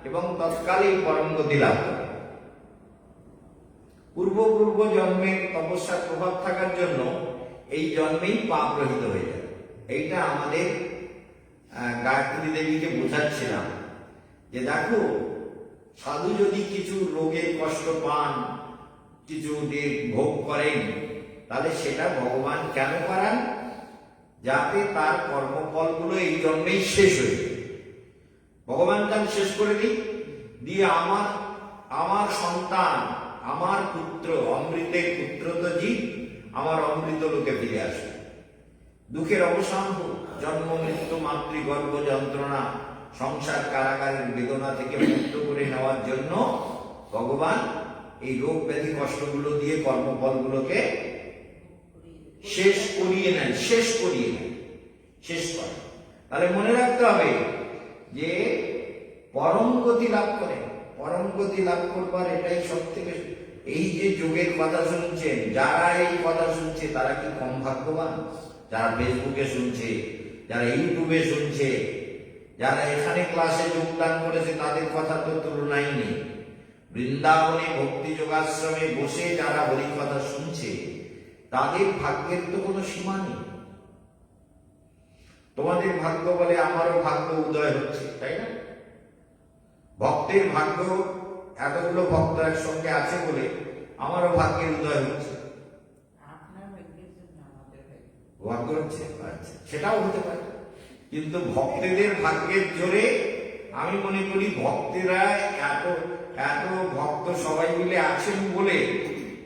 এবং তৎকালেই পরম গতি লাভ করেন। পূর্ব জন্মের তপস্যার প্রভাব থাকার জন্য এই জন্মেই পাপ রহিত হয়ে যায়। এইটা আমাদের গায়ত্রী দেবীকে বোঝাচ্ছিলাম যে দেখো, সাধু যদি কিছু রোগের কষ্ট পান, কিছু ভোগ করেন, তাহলে সেটা ভগবান কেন করান? যাতে তার কর্মফলগুলো এই জন্মেই শেষ হয়ে যায়। ভগবান চান শেষ করে দিয়ে আমার সন্তান, আমার পুত্র, অমৃতের পুত্র তো জীব, আমার অমৃত লোকে ফিরে আসে, দুঃখের অবসান হোক, জন্ম মৃত্যু মাতৃগর্ভ যন্ত্রণা সংসার কারাগারের বেদনা থেকে মুক্ত করে নেওয়ার জন্য ভগবান এই রোগ ব্যাধি কষ্টগুলো দিয়ে কর্মফলগুলোকে শেষ করিয়ে নেন, শেষ করে। তাহলে মনে রাখতে হবে যে পরম গতি লাভ করে, পরম গতি লাভ করবার এটাই সব থেকে, এই যে যোগের কথা শুনছেন, যারা এই কথা শুনছে তারা কি কম ভাগ্যবান? যারা ফেসবুকে শুনছে, যারা ইউটিউবে শুনছে, যারা এখানে ক্লাসে যোগদান করেছে, তাদের কথা তো তুলনাই নেই। বৃন্দাবনে ভক্তি যোগাশ্রমে বসে যারা হরিকথা শুনছে, তাদের ভাগ্যের তো কোনো সীমা নেই। তোমাদের ভাগ্য বলে আমারও ভাগ্য উদয় হচ্ছে, তাই না? ভক্তের ভাগ্য, এতগুলো ভক্ত একসঙ্গে আছে বলে আমারও ভাগ্যের উদয় হচ্ছে, ভাগ্য হচ্ছে। আচ্ছা, সেটাও হতে পারে, কিন্তু ভক্তদের ভাগ্যের জোরে আমি মনে করি ভক্তেরা এত ভক্ত সবাই মিলে আছেন বলে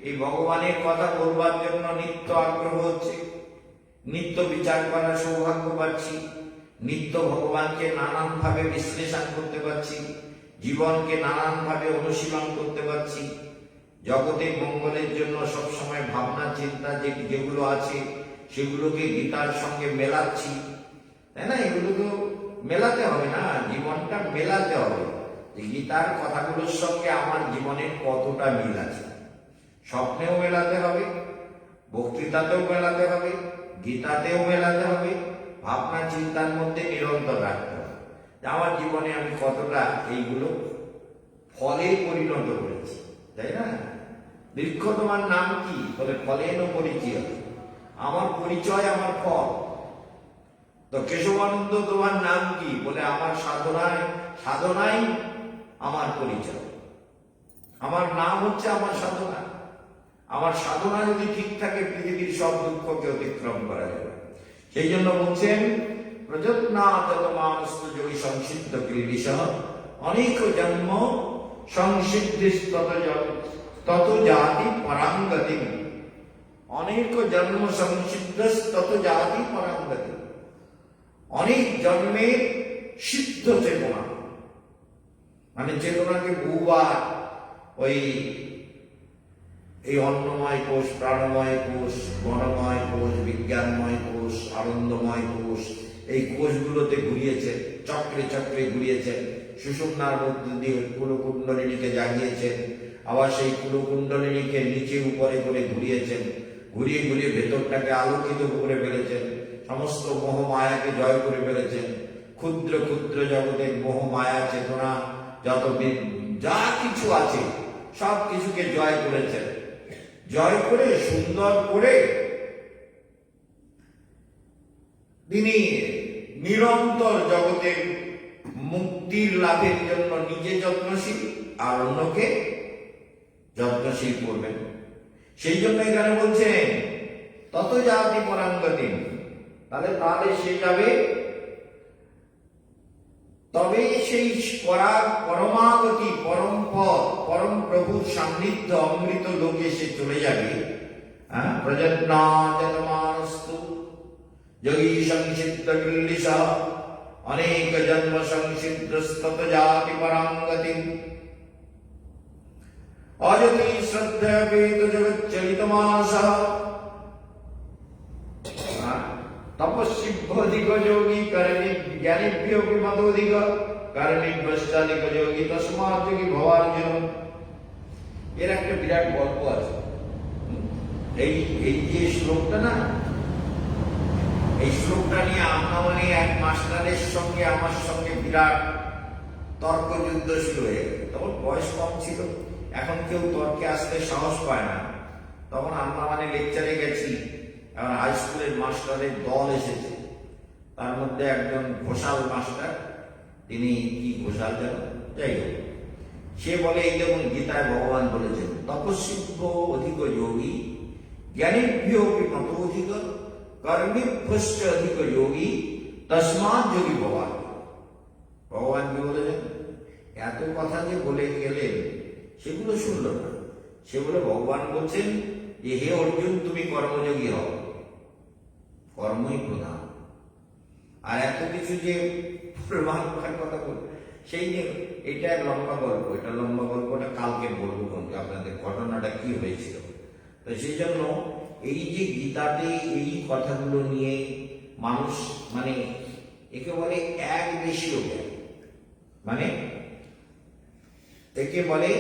এই ভগবানের কথা বলবার জন্য নিত্য আগ্রহ হচ্ছে, নিত্য বিচার করার সৌভাগ্য পাচ্ছি, নিত্য ভগবানকে নানান ভাবে বিশ্লেষণ করতে পারছি, জীবনকে নানান ভাবে অনুশীলন করতে পারছি, জগতের মঙ্গলের জন্য সবসময় ভাবনা চিন্তা যেগুলো আছে সেগুলোকে গীতার সঙ্গে মেলাচ্ছি, তাই না? এগুলো তো মেলাতে হবে না, জীবনটা মেলাতে হবে যে গীতার কথাগুলোর সঙ্গে আমার জীবনের কতটা মিল আছে। স্বপ্নেও মেলাতে হবে, বক্তৃতাতেও মেলাতে হবে, গীতাতেও মেলাতে হবে, ভাবনা চিন্তার মধ্যে নিরন্তর রাখতে হবে যে আমার জীবনে আমি কতটা এইগুলো ফলে পরিণত করেছি, তাই না? বৃক্ষ তোমার নাম কি বলে ফলেন পরিচয়, আমার পরিচয় আমার ফল। তো কেশবানন্দ তোমার নাম কি বলে আমার সাধনাই আমার পরিচয়, আমার নাম হচ্ছে আমার সাধনা। আমার সাধনা যদি ঠিক থাকে পৃথিবীর সব দুঃখকে অতিক্রম করা যাবে। সেই জন্য বলছেন প্রযত্নাতমানস্তু যোগী সংসিদ্ধ ক্লীবিষ অনেক জন্ম সংসিদ্ধিস্তত জাতি পরাঙ্গতি, অনেক জন্ম সংসিদ্ধস্তত জাতি পরাঙ্গতি, অনেক জন্মের সিদ্ধ চেতনা, মানে চেতনাকে বহুবার এই অন্নময় কোষ, প্রাণময় কোষ, মনময় কোষ, বিজ্ঞানময় কোষ, আনন্দময় কোষ, এই কোষগুলোতে ঘুরিয়েছেন, চক্রে চক্রে ঘুরিয়েছেন, সুষুম্নার মধ্যে দিয়ে কুলকুণ্ডলিনীকে জাগিয়েছেন, আবার সেই কুলকুণ্ডলিনীকে নিচে উপরে করে ঘুরিয়েছেন, ঘুরিয়ে ঘুরিয়ে ভেতরটাকে আলোকিত করে ফেলেছেন, সমস্ত মোহ মায়াকে জয় করে ফেলেছেন, ক্ষুদ্র ক্ষুদ্র জগতের মোহ মায়া চেতনা যত যা কিছু আছে সব কিছুকে জয় করেছেন, জয় করে সুন্দর করে তিনি নিরন্তর জগতের মুক্তির লাভের জন্য নিজে যত্নশীল আর অন্যকে যত্নশীল করবেন। সেই জন্য এখানে বলছেন তত জাতি পরাঙ্গতি, তাহলে সে যাবে, তবে সেই পরমাগতি, পরম পদ, পরম প্রভুর সান্নিধ্য অমৃত লোকে সে চলে যাবে। প্রযত্নাতমানস্তু যোগী সংসিদ্ধ ক্লীবিষ অনেক জন্ম সংসিদ্ধস্তত জাতি পরাঙ্গতি অযতি শ্রদ্ধা বেদ জগচ্চলিত মানসঃ তপস্বিভ্যধিক যোগী করণী জ্ঞানীভ্যো মতোধিক করণীভ্যশ্চাধিক যোগী তস্মাৎ যোগী ভবার্জুন। এর একটা বিরাট গল্প আছে। এই যে শ্লোকটা না, এই শ্লোকটা নিয়ে মানে এক মাস্টারের সঙ্গে আমার সঙ্গে বিরাট তর্ক যুদ্ধ শুরু হয়ে গেল। তখন বয়স কম ছিল, এখন কেউ তর্কে আসতে সাহস পায় না। তখন আমরা মানে লেকচারে গেছি, এখন হাই স্কুলের মাস্টারের দল এসেছে, তার মধ্যে একজন ঘোষাল মাস্টার, তিনি কি ঘোষাল যেন, যাই হোক, সে বলে এই যেমন গীতায় ভগবান বলেছেন তপস্বিভ্য অধিক যোগী জ্ঞানীভ্যো মতোধিক कर्मिभ्यश्च अधिक योगी तस्मात् योगी भवान। ভগবান কি বলেছেন? এত কথা যে বলে গেলেন সেগুলো শুনল না, সেগুলো ভগবান বলছেন যে হে অর্জুন, তুমি কর্মযোগী হও, কর্মই প্রধান। আর এত কিছু যে প্রমাণ করার কথা বল, সেই নিয়ে এটা এক লম্বা গল্প, এটা লম্বা গল্পটা কালকে বলবো কিন্তু আপনাদের ঘটনাটা কি হয়েছিল। তো সেই জন্য এই যে গীতাতে এই কথাগুলো নিয়ে মানুষ মানে একে বলে এক দেশীয় জ্ঞান, মানে একে বলে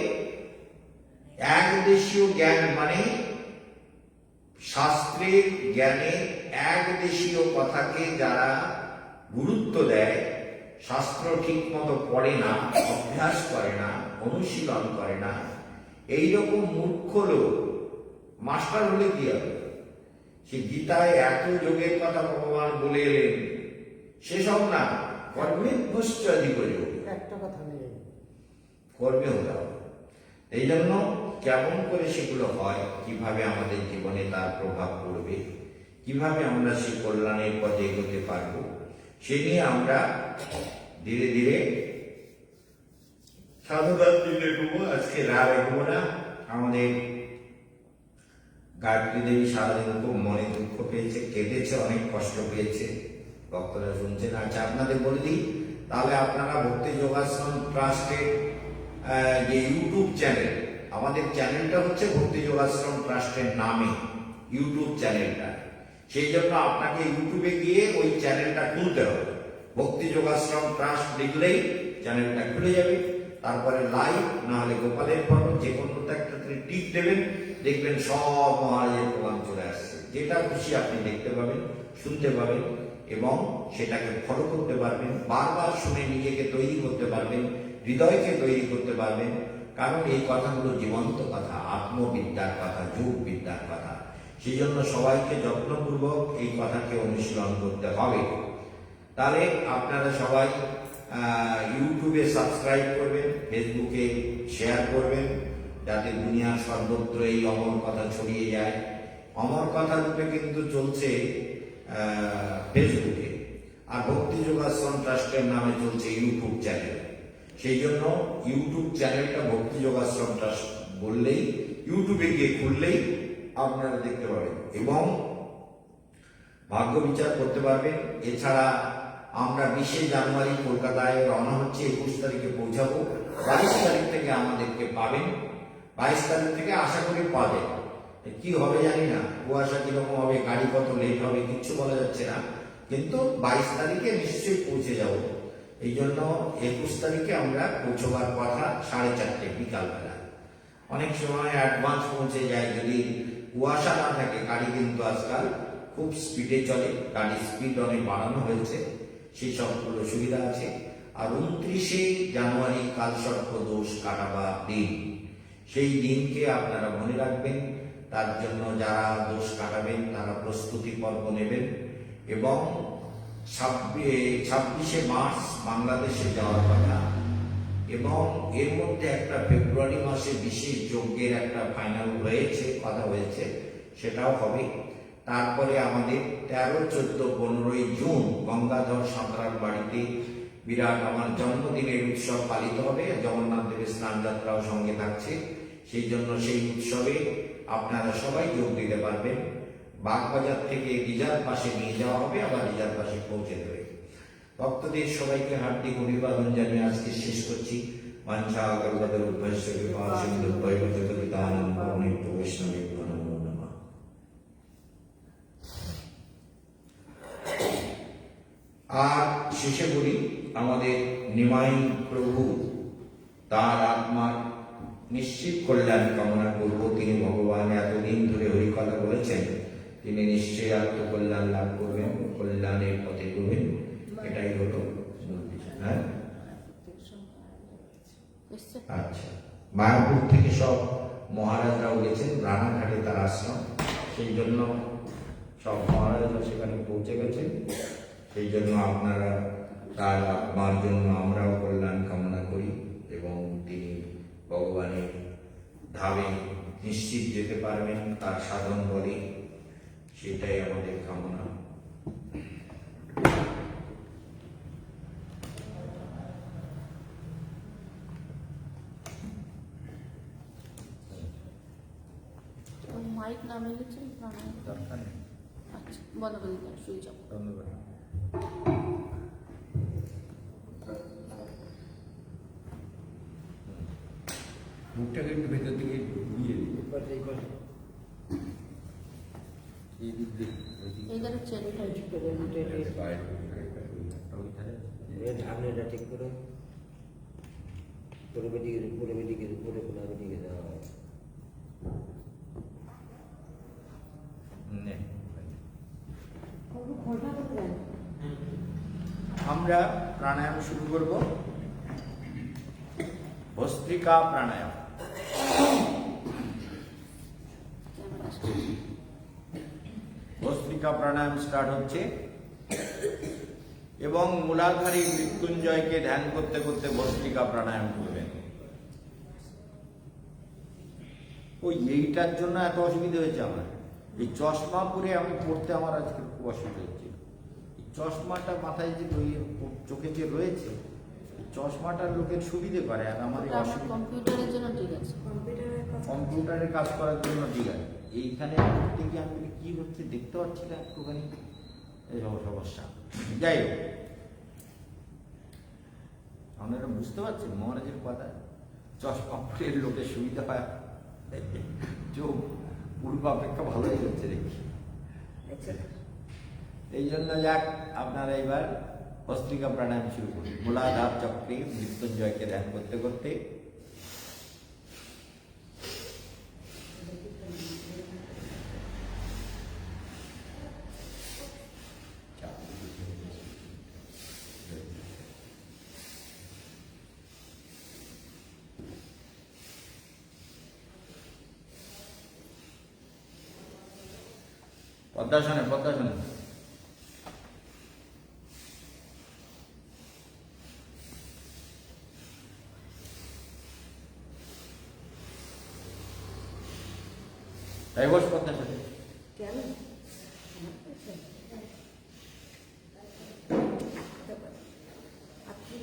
এক দেশীয় জ্ঞান, মানে শাস্ত্রের জ্ঞানে এক দেশীয় কথাকে যারা গুরুত্ব দেয়, শাস্ত্র ঠিক মতো পড়ে না, অভ্যাস করে না, অনুশীলন করে না, এইরকম মূর্খ লোক মাস্টার হলে কি হবে? সে গীতায় এত যোগের কথা ভগবান বলে এলেন, সেসব না, কর্মের ভস্য অধিক যোগ, একটা কথা নেই, কর্মে হতে হবে। এই জন্য কেমন করে সেগুলো হয়, কিভাবে আমাদের জীবনে তার প্রভাব পড়বে, কিভাবে আমরা সেই কল্যাণের পথে এগোতে পারবো, সে নিয়ে আমরা ধীরে ধীরে সাধুবাদ দিতে দেবো। আজকে রাত এগোবো না। আমাদের গায়ত্রী দেবী সারাদিন খুব মনে দুঃখ পেয়েছে, কেঁদেছে, অনেক কষ্ট পেয়েছে, ভক্তরা শুনছেন। আচ্ছা, আপনাদের বলে দিই তাহলে, আপনারা ভক্তি যোগাশ্রম ট্রাস্টের যে ইউটিউব চ্যানেল, আমাদের চ্যানেলটা হচ্ছে ভক্তি যোগাশ্রম ট্রাস্টের নামে ইউটিউব চ্যানেলটা, সেই জন্য আপনাকে ইউটিউবে গিয়ে ওই চ্যানেলটা খুলতে হবে। ভক্তি যোগাশ্রম ট্রাস্ট লিখলেই চ্যানেলটা খুলে যাবে। তারপরে লাইভ না হলে গোপালের ফটো, যে কোনো একটাতে টিপ দেবেন, দেখবেন সব মহারাজের প্রোগ্রাম চলে আসছে। যেটা খুশি আপনি দেখতে পাবেন, শুনতে পাবেন এবং সেটাকে ফলো করতে পারবেন, বারবার শুনে নিজেকে তৈরি করতে পারবেন, হৃদয়কে তৈরি করতে পারবেন। কারণ এই কথাগুলো জীবন্ত কথা, আত্মবিদ্যার কথা, যোগ বিদ্যার কথা। সেই জন্য সবাইকে যত্নপূর্বক এই কথাকে অনুশীলন করতে হবে। তাহলে আপনারা সবাই ইউটিউবে সাবস্ক্রাইব করবেন, ফেসবুকে শেয়ার করবেন, যাতে দুনিয়ার সর্বত্র এই অমর কথা ছড়িয়ে যায়। অমর কথা রূপে কিন্তু চলছে ফেসবুকে, আর ভক্তি যোগাশ্রম ট্রাস্টের নামে চলছে ইউটিউব চ্যানেল। সেই জন্য ইউটিউব চ্যানেলটা ভক্তি যোগাশ্রম ট্রাস্ট বললেই, ইউটিউবে গিয়ে খুললেই আপনারা দেখতে পাবেন এবং ভাগ্য বিচার করতে পারবেন। এছাড়া আমরা 20 জানুয়ারি কলকাতায় রওনা হচ্ছে, 21 তারিখে পৌঁছাবো। 22 তারিখ থেকে আমাদেরকে পাবেন, 22 তারিখ থেকে আশা করি পাবেন। কি হবে জানি না, কুয়াশা কিরকম হবে, গাড়ি কত লেট হবে, কিচ্ছু বলা যাচ্ছে না, কিন্তু 22 তারিখে নিশ্চয়ই পৌঁছে যাব। এই জন্য 21 তারিখে আমরা পৌঁছবার কথা 4:30 বিকালবেলা। অনেক সময় অ্যাডভান্স পৌঁছে যায় যদি কুয়াশা না থাকে। গাড়ি কিন্তু আজকাল খুব স্পিডে চলে, গাড়ির স্পিড অনেক বাড়ানো হয়েছে, সেই সবগুলো সুবিধা আছে। আর 29 জানুয়ারি কালসর্প দোষ কাটাবার দিন, সেই দিনকে আপনারা মনে রাখবেন। তার জন্য যারা দোষ কাটাবেন তারা প্রস্তুতি পর্ব নেবেন এবং 26শে মার্চ বাংলাদেশে যাওয়ার কথা এবং এর মধ্যে একটা ফেব্রুয়ারি মাসে বিশেষ যজ্ঞের একটা ফাইনাল হয়েছে, কথা হয়েছে, সেটাও হবে। তারপরে আমাদের 13, 14, 15 জুন গঙ্গাধর সাঁতরার বাড়িতে বিরাট আমার জন্মদিনের উৎসব পালিত হবে। জগন্নাথ দেবের স্নান যাত্রাও সঙ্গে থাকছে। সেই জন্য সেই উৎসবে আপনারা সবাই যোগ দিতে পারবেন। বাগবাজার থেকে রিজার্ভ বাসে নিয়ে যাওয়া হবে, আবার রিজার্ভ বাসে পৌঁছে দেবে। ভক্তদের সবাইকে হার্দিক অভিবাদন জানিয়ে আজকে শেষ করছি। বাঞ্ছা গরুড়াদের উদ্ভস্য কৃপা সিন্ধু বৈষ্ণব বৈষ্ণবের নমো নমঃ। আর শেষে বলি, আমাদের নিমাই প্রভু তার আত্মার নিশ্চিত কল্যাণ কামনা করব। তিনি ভগবান এতদিন ধরে হরিকথা বলেছেন, তিনি নিশ্চয়ই আত্মকল্যাণ লাভ করবেন, কল্যাণের পথে করবেন। এটাই হলো হ্যাঁ। আচ্ছা, মায়াপুর থেকে সব মহারাজরাও গেছেন, রানাঘাটে তার আশ্রম, সেই জন্য সব মহারাজরা সেখানে পৌঁছে গেছেন। সেই জন্য আপনারা তার আত্মার জন্য আমরাও কল্যাণ কামনা করি এবং তিনি ভগবানের ধামে নিশ্চিত যেতে পারবেন তার সাধন বলে, সেটাই আমাদের কামনা। মাইক নামে গেছে প্রাণায়াম। দরকার নেই। আচ্ছা বন্ধ করে দিন, শুয়ে যাও। ধন্যবাদ। মুখটাকে একটু ভেতর দিকে ঘুরিয়ে দিই। এই দিক দিয়ে এইখানে চেন ঢাকনাটা ঠিক করে পূর্ব দিকে উপরে কোনার দিকে দেওয়া হয়। আমরা প্রাণায়াম শুরু করব। ভস্ত্রিকা প্রাণায়াম। ভস্ত্রিকা প্রাণায়াম স্টার্ট হচ্ছে এবং মূলাধারী মৃত্যুঞ্জয়কে ধ্যান করতে করতে ভস্ত্রিকা প্রাণায়াম করবেন। ওই এইটার জন্য এত অসুবিধা হয়েছে আমার, এই চশমা পরে আমি পড়তে আমার আজকে খুব অসুবিধা হচ্ছে। এই চশমাটা মাথায় যে চোখে যে রয়েছে, এই চশমাটার লোকের সুবিধে করে, আর আমার এই অসুবিধা। কম্পিউটারের জন্য ঠিক আছে, কম্পিউটারে কাজ করার জন্য ঠিক আছে। এইখানে করতে গিয়ে আমি কি হচ্ছে দেখতে পাচ্ছি না, একটুখানি এই সমস্যা। যাই হোক, আপনারা বুঝতে পারছেন মহারাজের কথা, চশমা পরে লোকের সুবিধা হয়, চোখ পূর্ব অপেক্ষা ভালোই হচ্ছে দেখি। এই জন্য যাক, আপনারা এবার ভস্ত্রিকা প্রাণায়াম শুরু করুন। মূলাধার চক্রে মৃত্যুঞ্জয়কে ধ্যান করতে করতে পদ্মাসনে পদ্মাসনে তাই বস পদ্মাসনে। কেন আপনি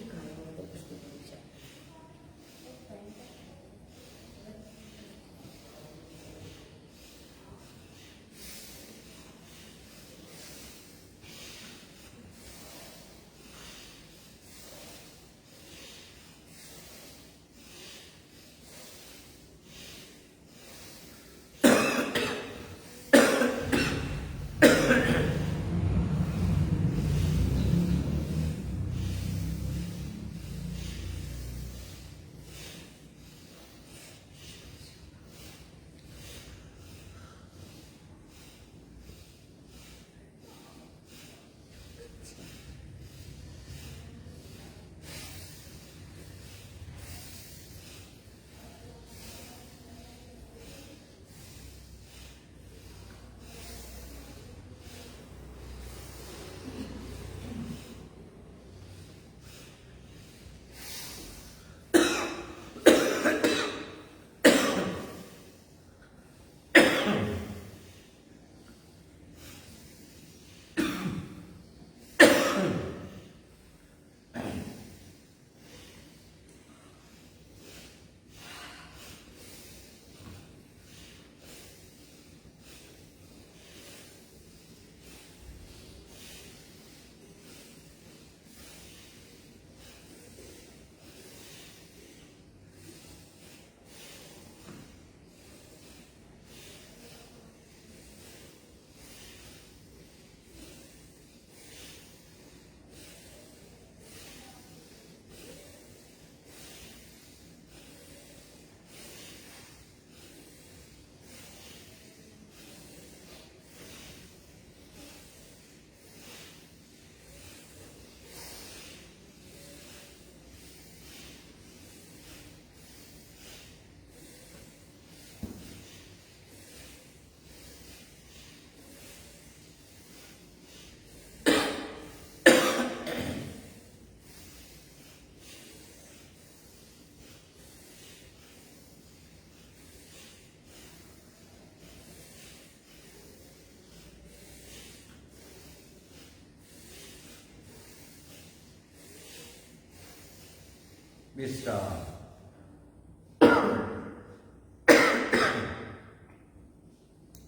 বিশ্রাম।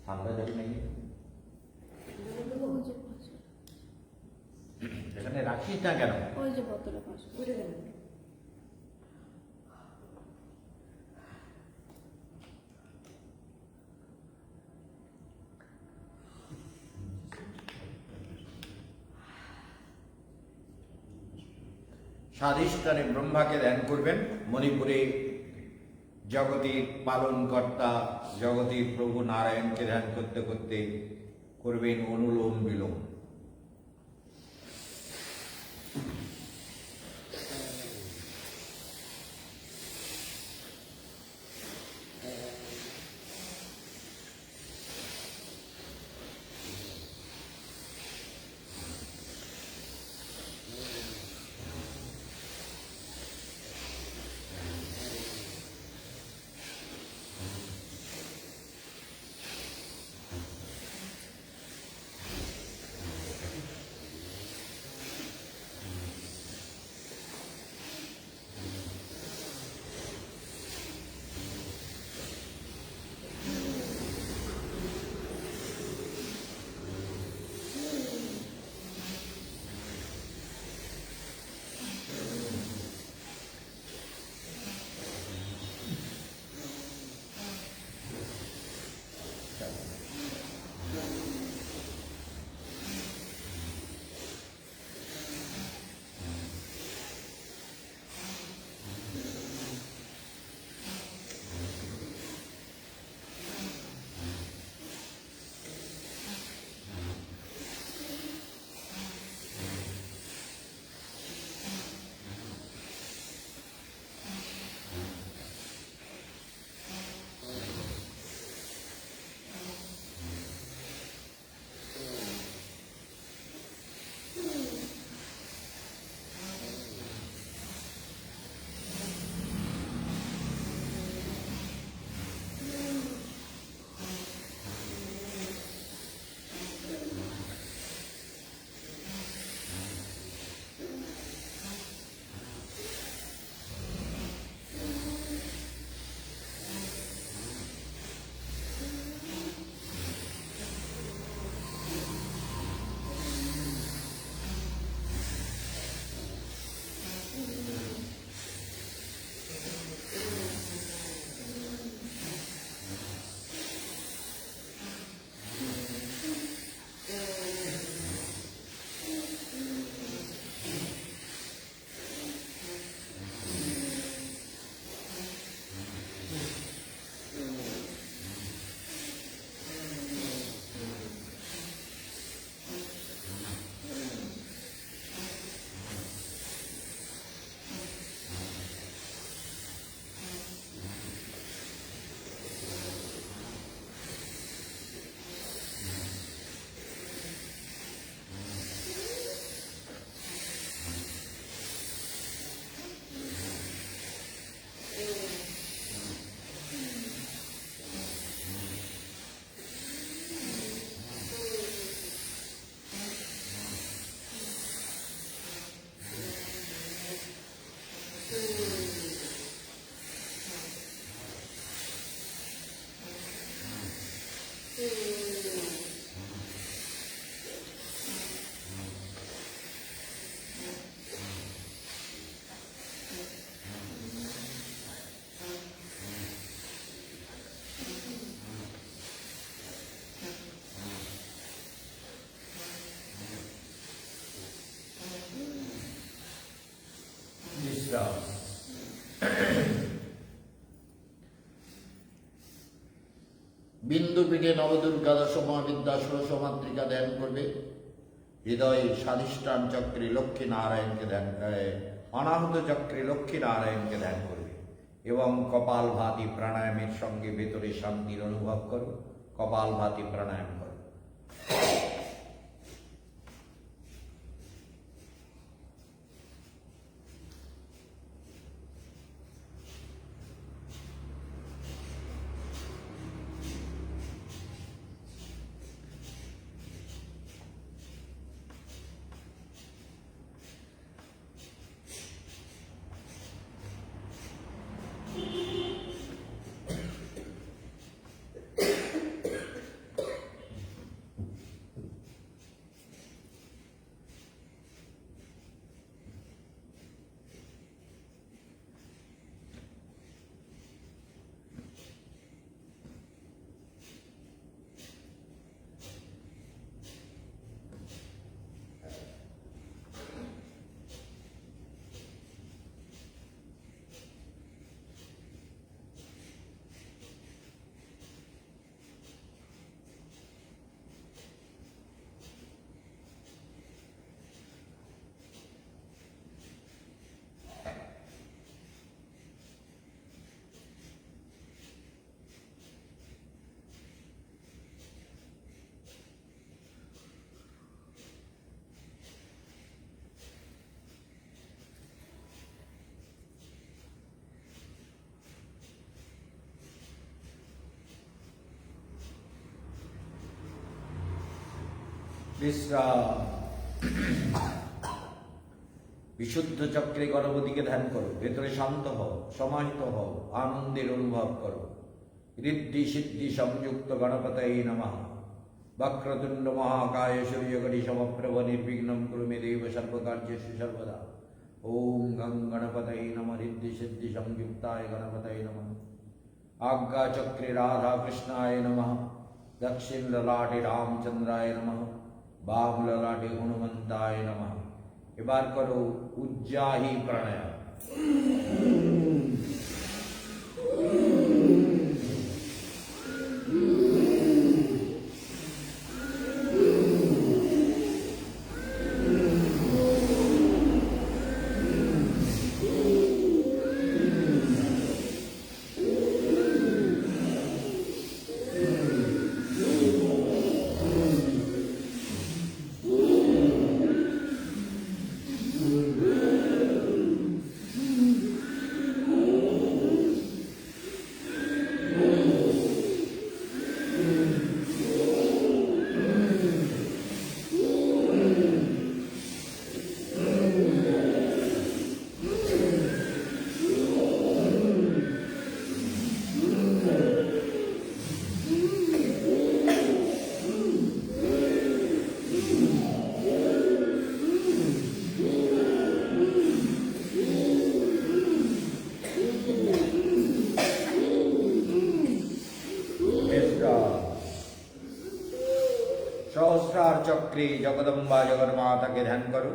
ঠান্ডা জল নেই এখানে রাখিস না কেন? ওই যে বোতলে পাশে বুঝে গেল স্বাধিষ্ঠানে ব্রহ্মাকে ধ্যান করবেন। মণিপুরে জগতের পালনকর্তা জগতের প্রভু নারায়ণকে ধ্যান করতে করতে করবেন অনুলোম বিলোম। বিশ্রাম। বিন্দু পীঠে নবদুর্গা দশমহাবিদ্যা ষোড়শমাত্রিকা ধ্যান করবে। হৃদয়ে স্বাধিষ্ঠান চক্রে লক্ষ্মী নারায়ণকে ধ্যান, অনাহত চক্রে লক্ষ্মী নারায়ণকে ধ্যান করবে এবং কপালভাতি প্রাণায়ামের সঙ্গে ভেতরে শান্তির অনুভব করো। কপালভাতি প্রাণায়াম করো। বিশ্রাম। বিশুদ্ধ চক্রে গণপতিকে ধ্যান করো, ভেতরে শান্ত হও, সমাহিত হও, আনন্দের অনুভব করো। ঋদ্ধি সিদ্ধি সংযুক্ত গণপতয়ে নমঃ। বক্রতুণ্ড মহাকায় সূর্যকোটি সমপ্রভ নির্বিঘ্নং কুরু মে দেব সর্বকার্যেষু সর্বদা। ওম গং গণপতয়ে নমঃ। ঋদ্ধি সিদ্ধি সংযুক্তায় গণপতয়ে নমঃ। आज्ञा चक्रे राधा कृष्णाय नमः। दक्षिण ललाटे रामचंद्राय नमः। बाम ललाटे हनुमंताय नमः। एबार करो उज्जाही प्राणायाम। सहस्रार चक्रे जगदम्बा जगन्माता के ध्यान करो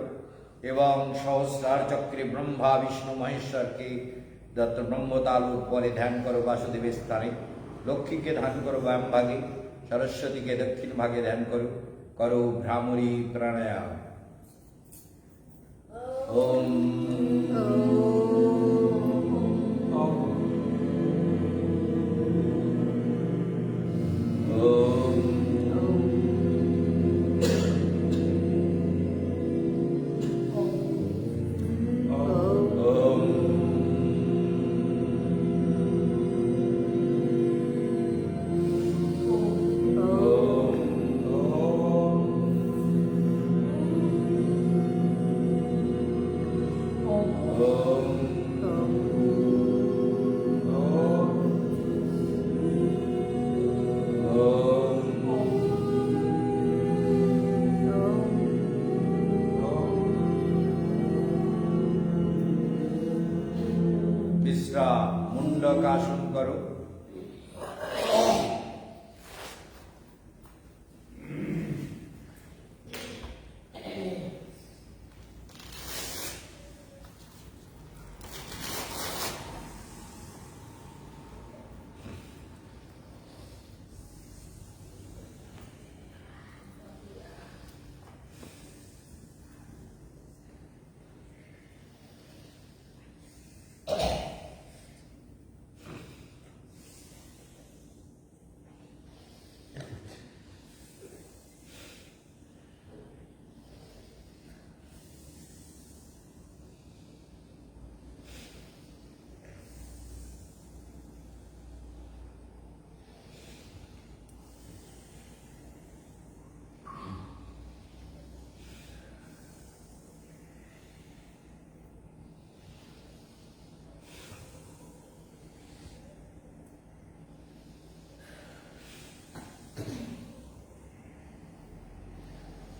एवं सहस्रार चक्रे ब्रह्मा विष्णु महेश्वर के दत्त ब्रह्मतालुक पर ध्यान करो वासुदेव स्थाने। लक्ष्मी के ध्यान करो वाम भागे, सरस्वती के दक्षिण भागे ध्यान करो। करो भ्रामरी प्राणायाम। ओम मुंडकासन करो।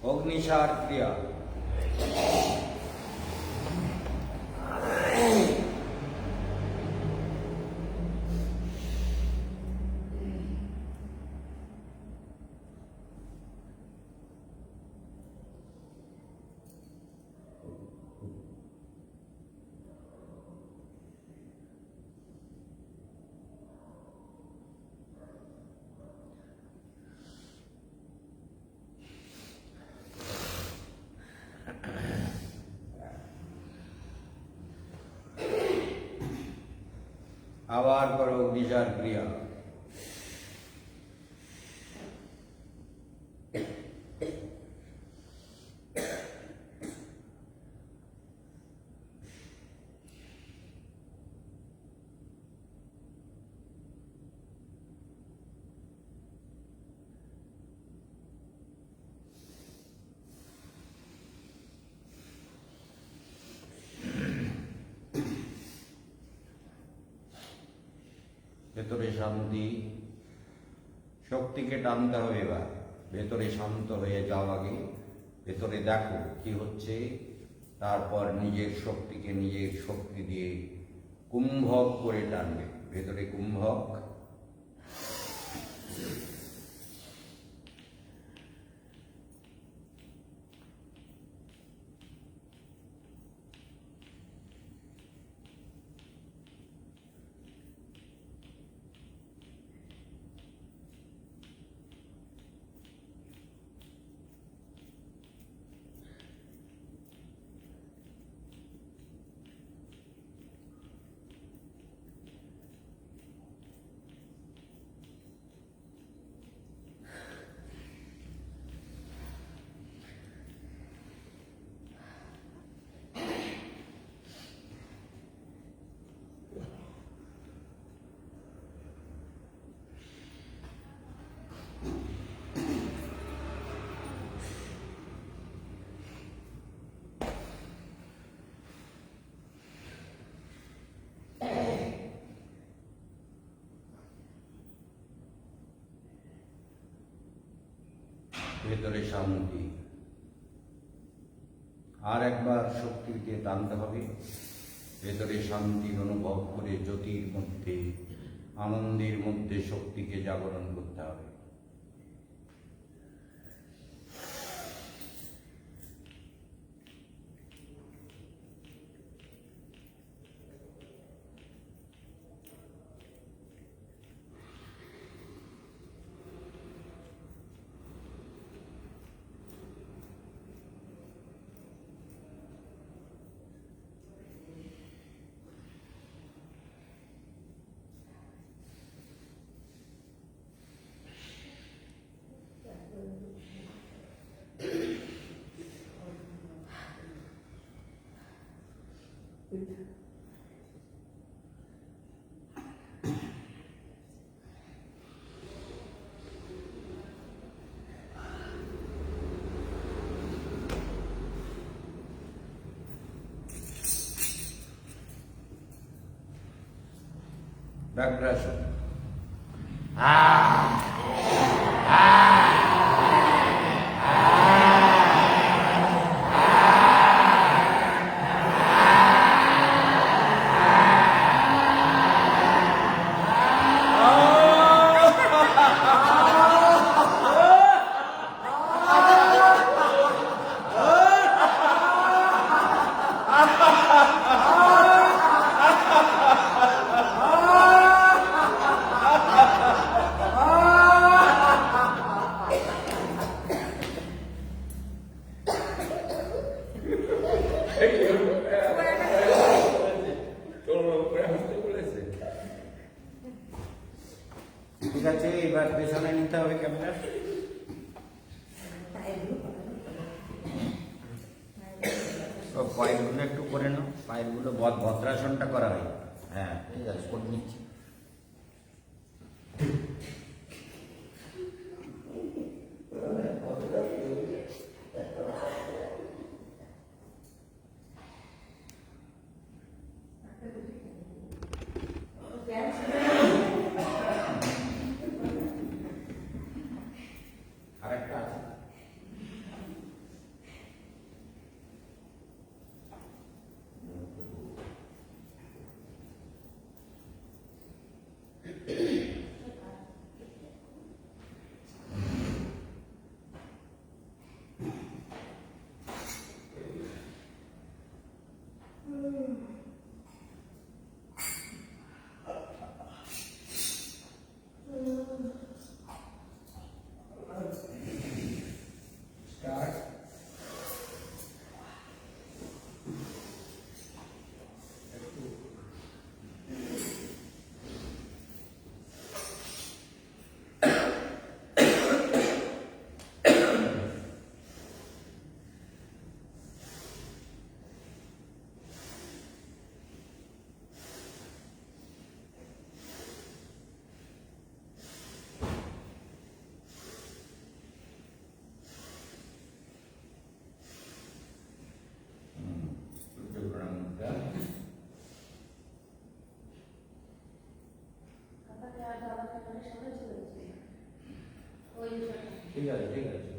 अग्निसार क्रिया। आवार करो अग्निसार क्रिया। ভেতরে শান্তি, শক্তিকে টানতে হবে। এবার ভেতরে শান্ত হয়ে যাও, আগে ভেতরে দেখো কি হচ্ছে, তারপর নিজের শক্তিকে নিজের শক্তি দিয়ে কুম্ভক করে টানবে। ভেতরে কুম্ভক, ভেতরে শান্তি। আর একবার শক্তি দিয়ে টানতে হবে। ভেতরে শান্তি অনুভব করে জ্যোতির মধ্যে, আনন্দের মধ্যে শক্তিকে জাগরণ করতে হবে। ব্যাঘ্রাসন। ঠিক আছে, এবার পেছনে নিতে হবে ক্যামেরা। পায়েরগুলো একটু করে নাও, পায়েরগুলো ভদ্রাসনটা করা হয়। হ্যাঁ ঠিক আছে, করে নিচ্ছি। আরেকটা আছে। ঠিক আছে ঠিক আছে।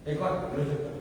एक और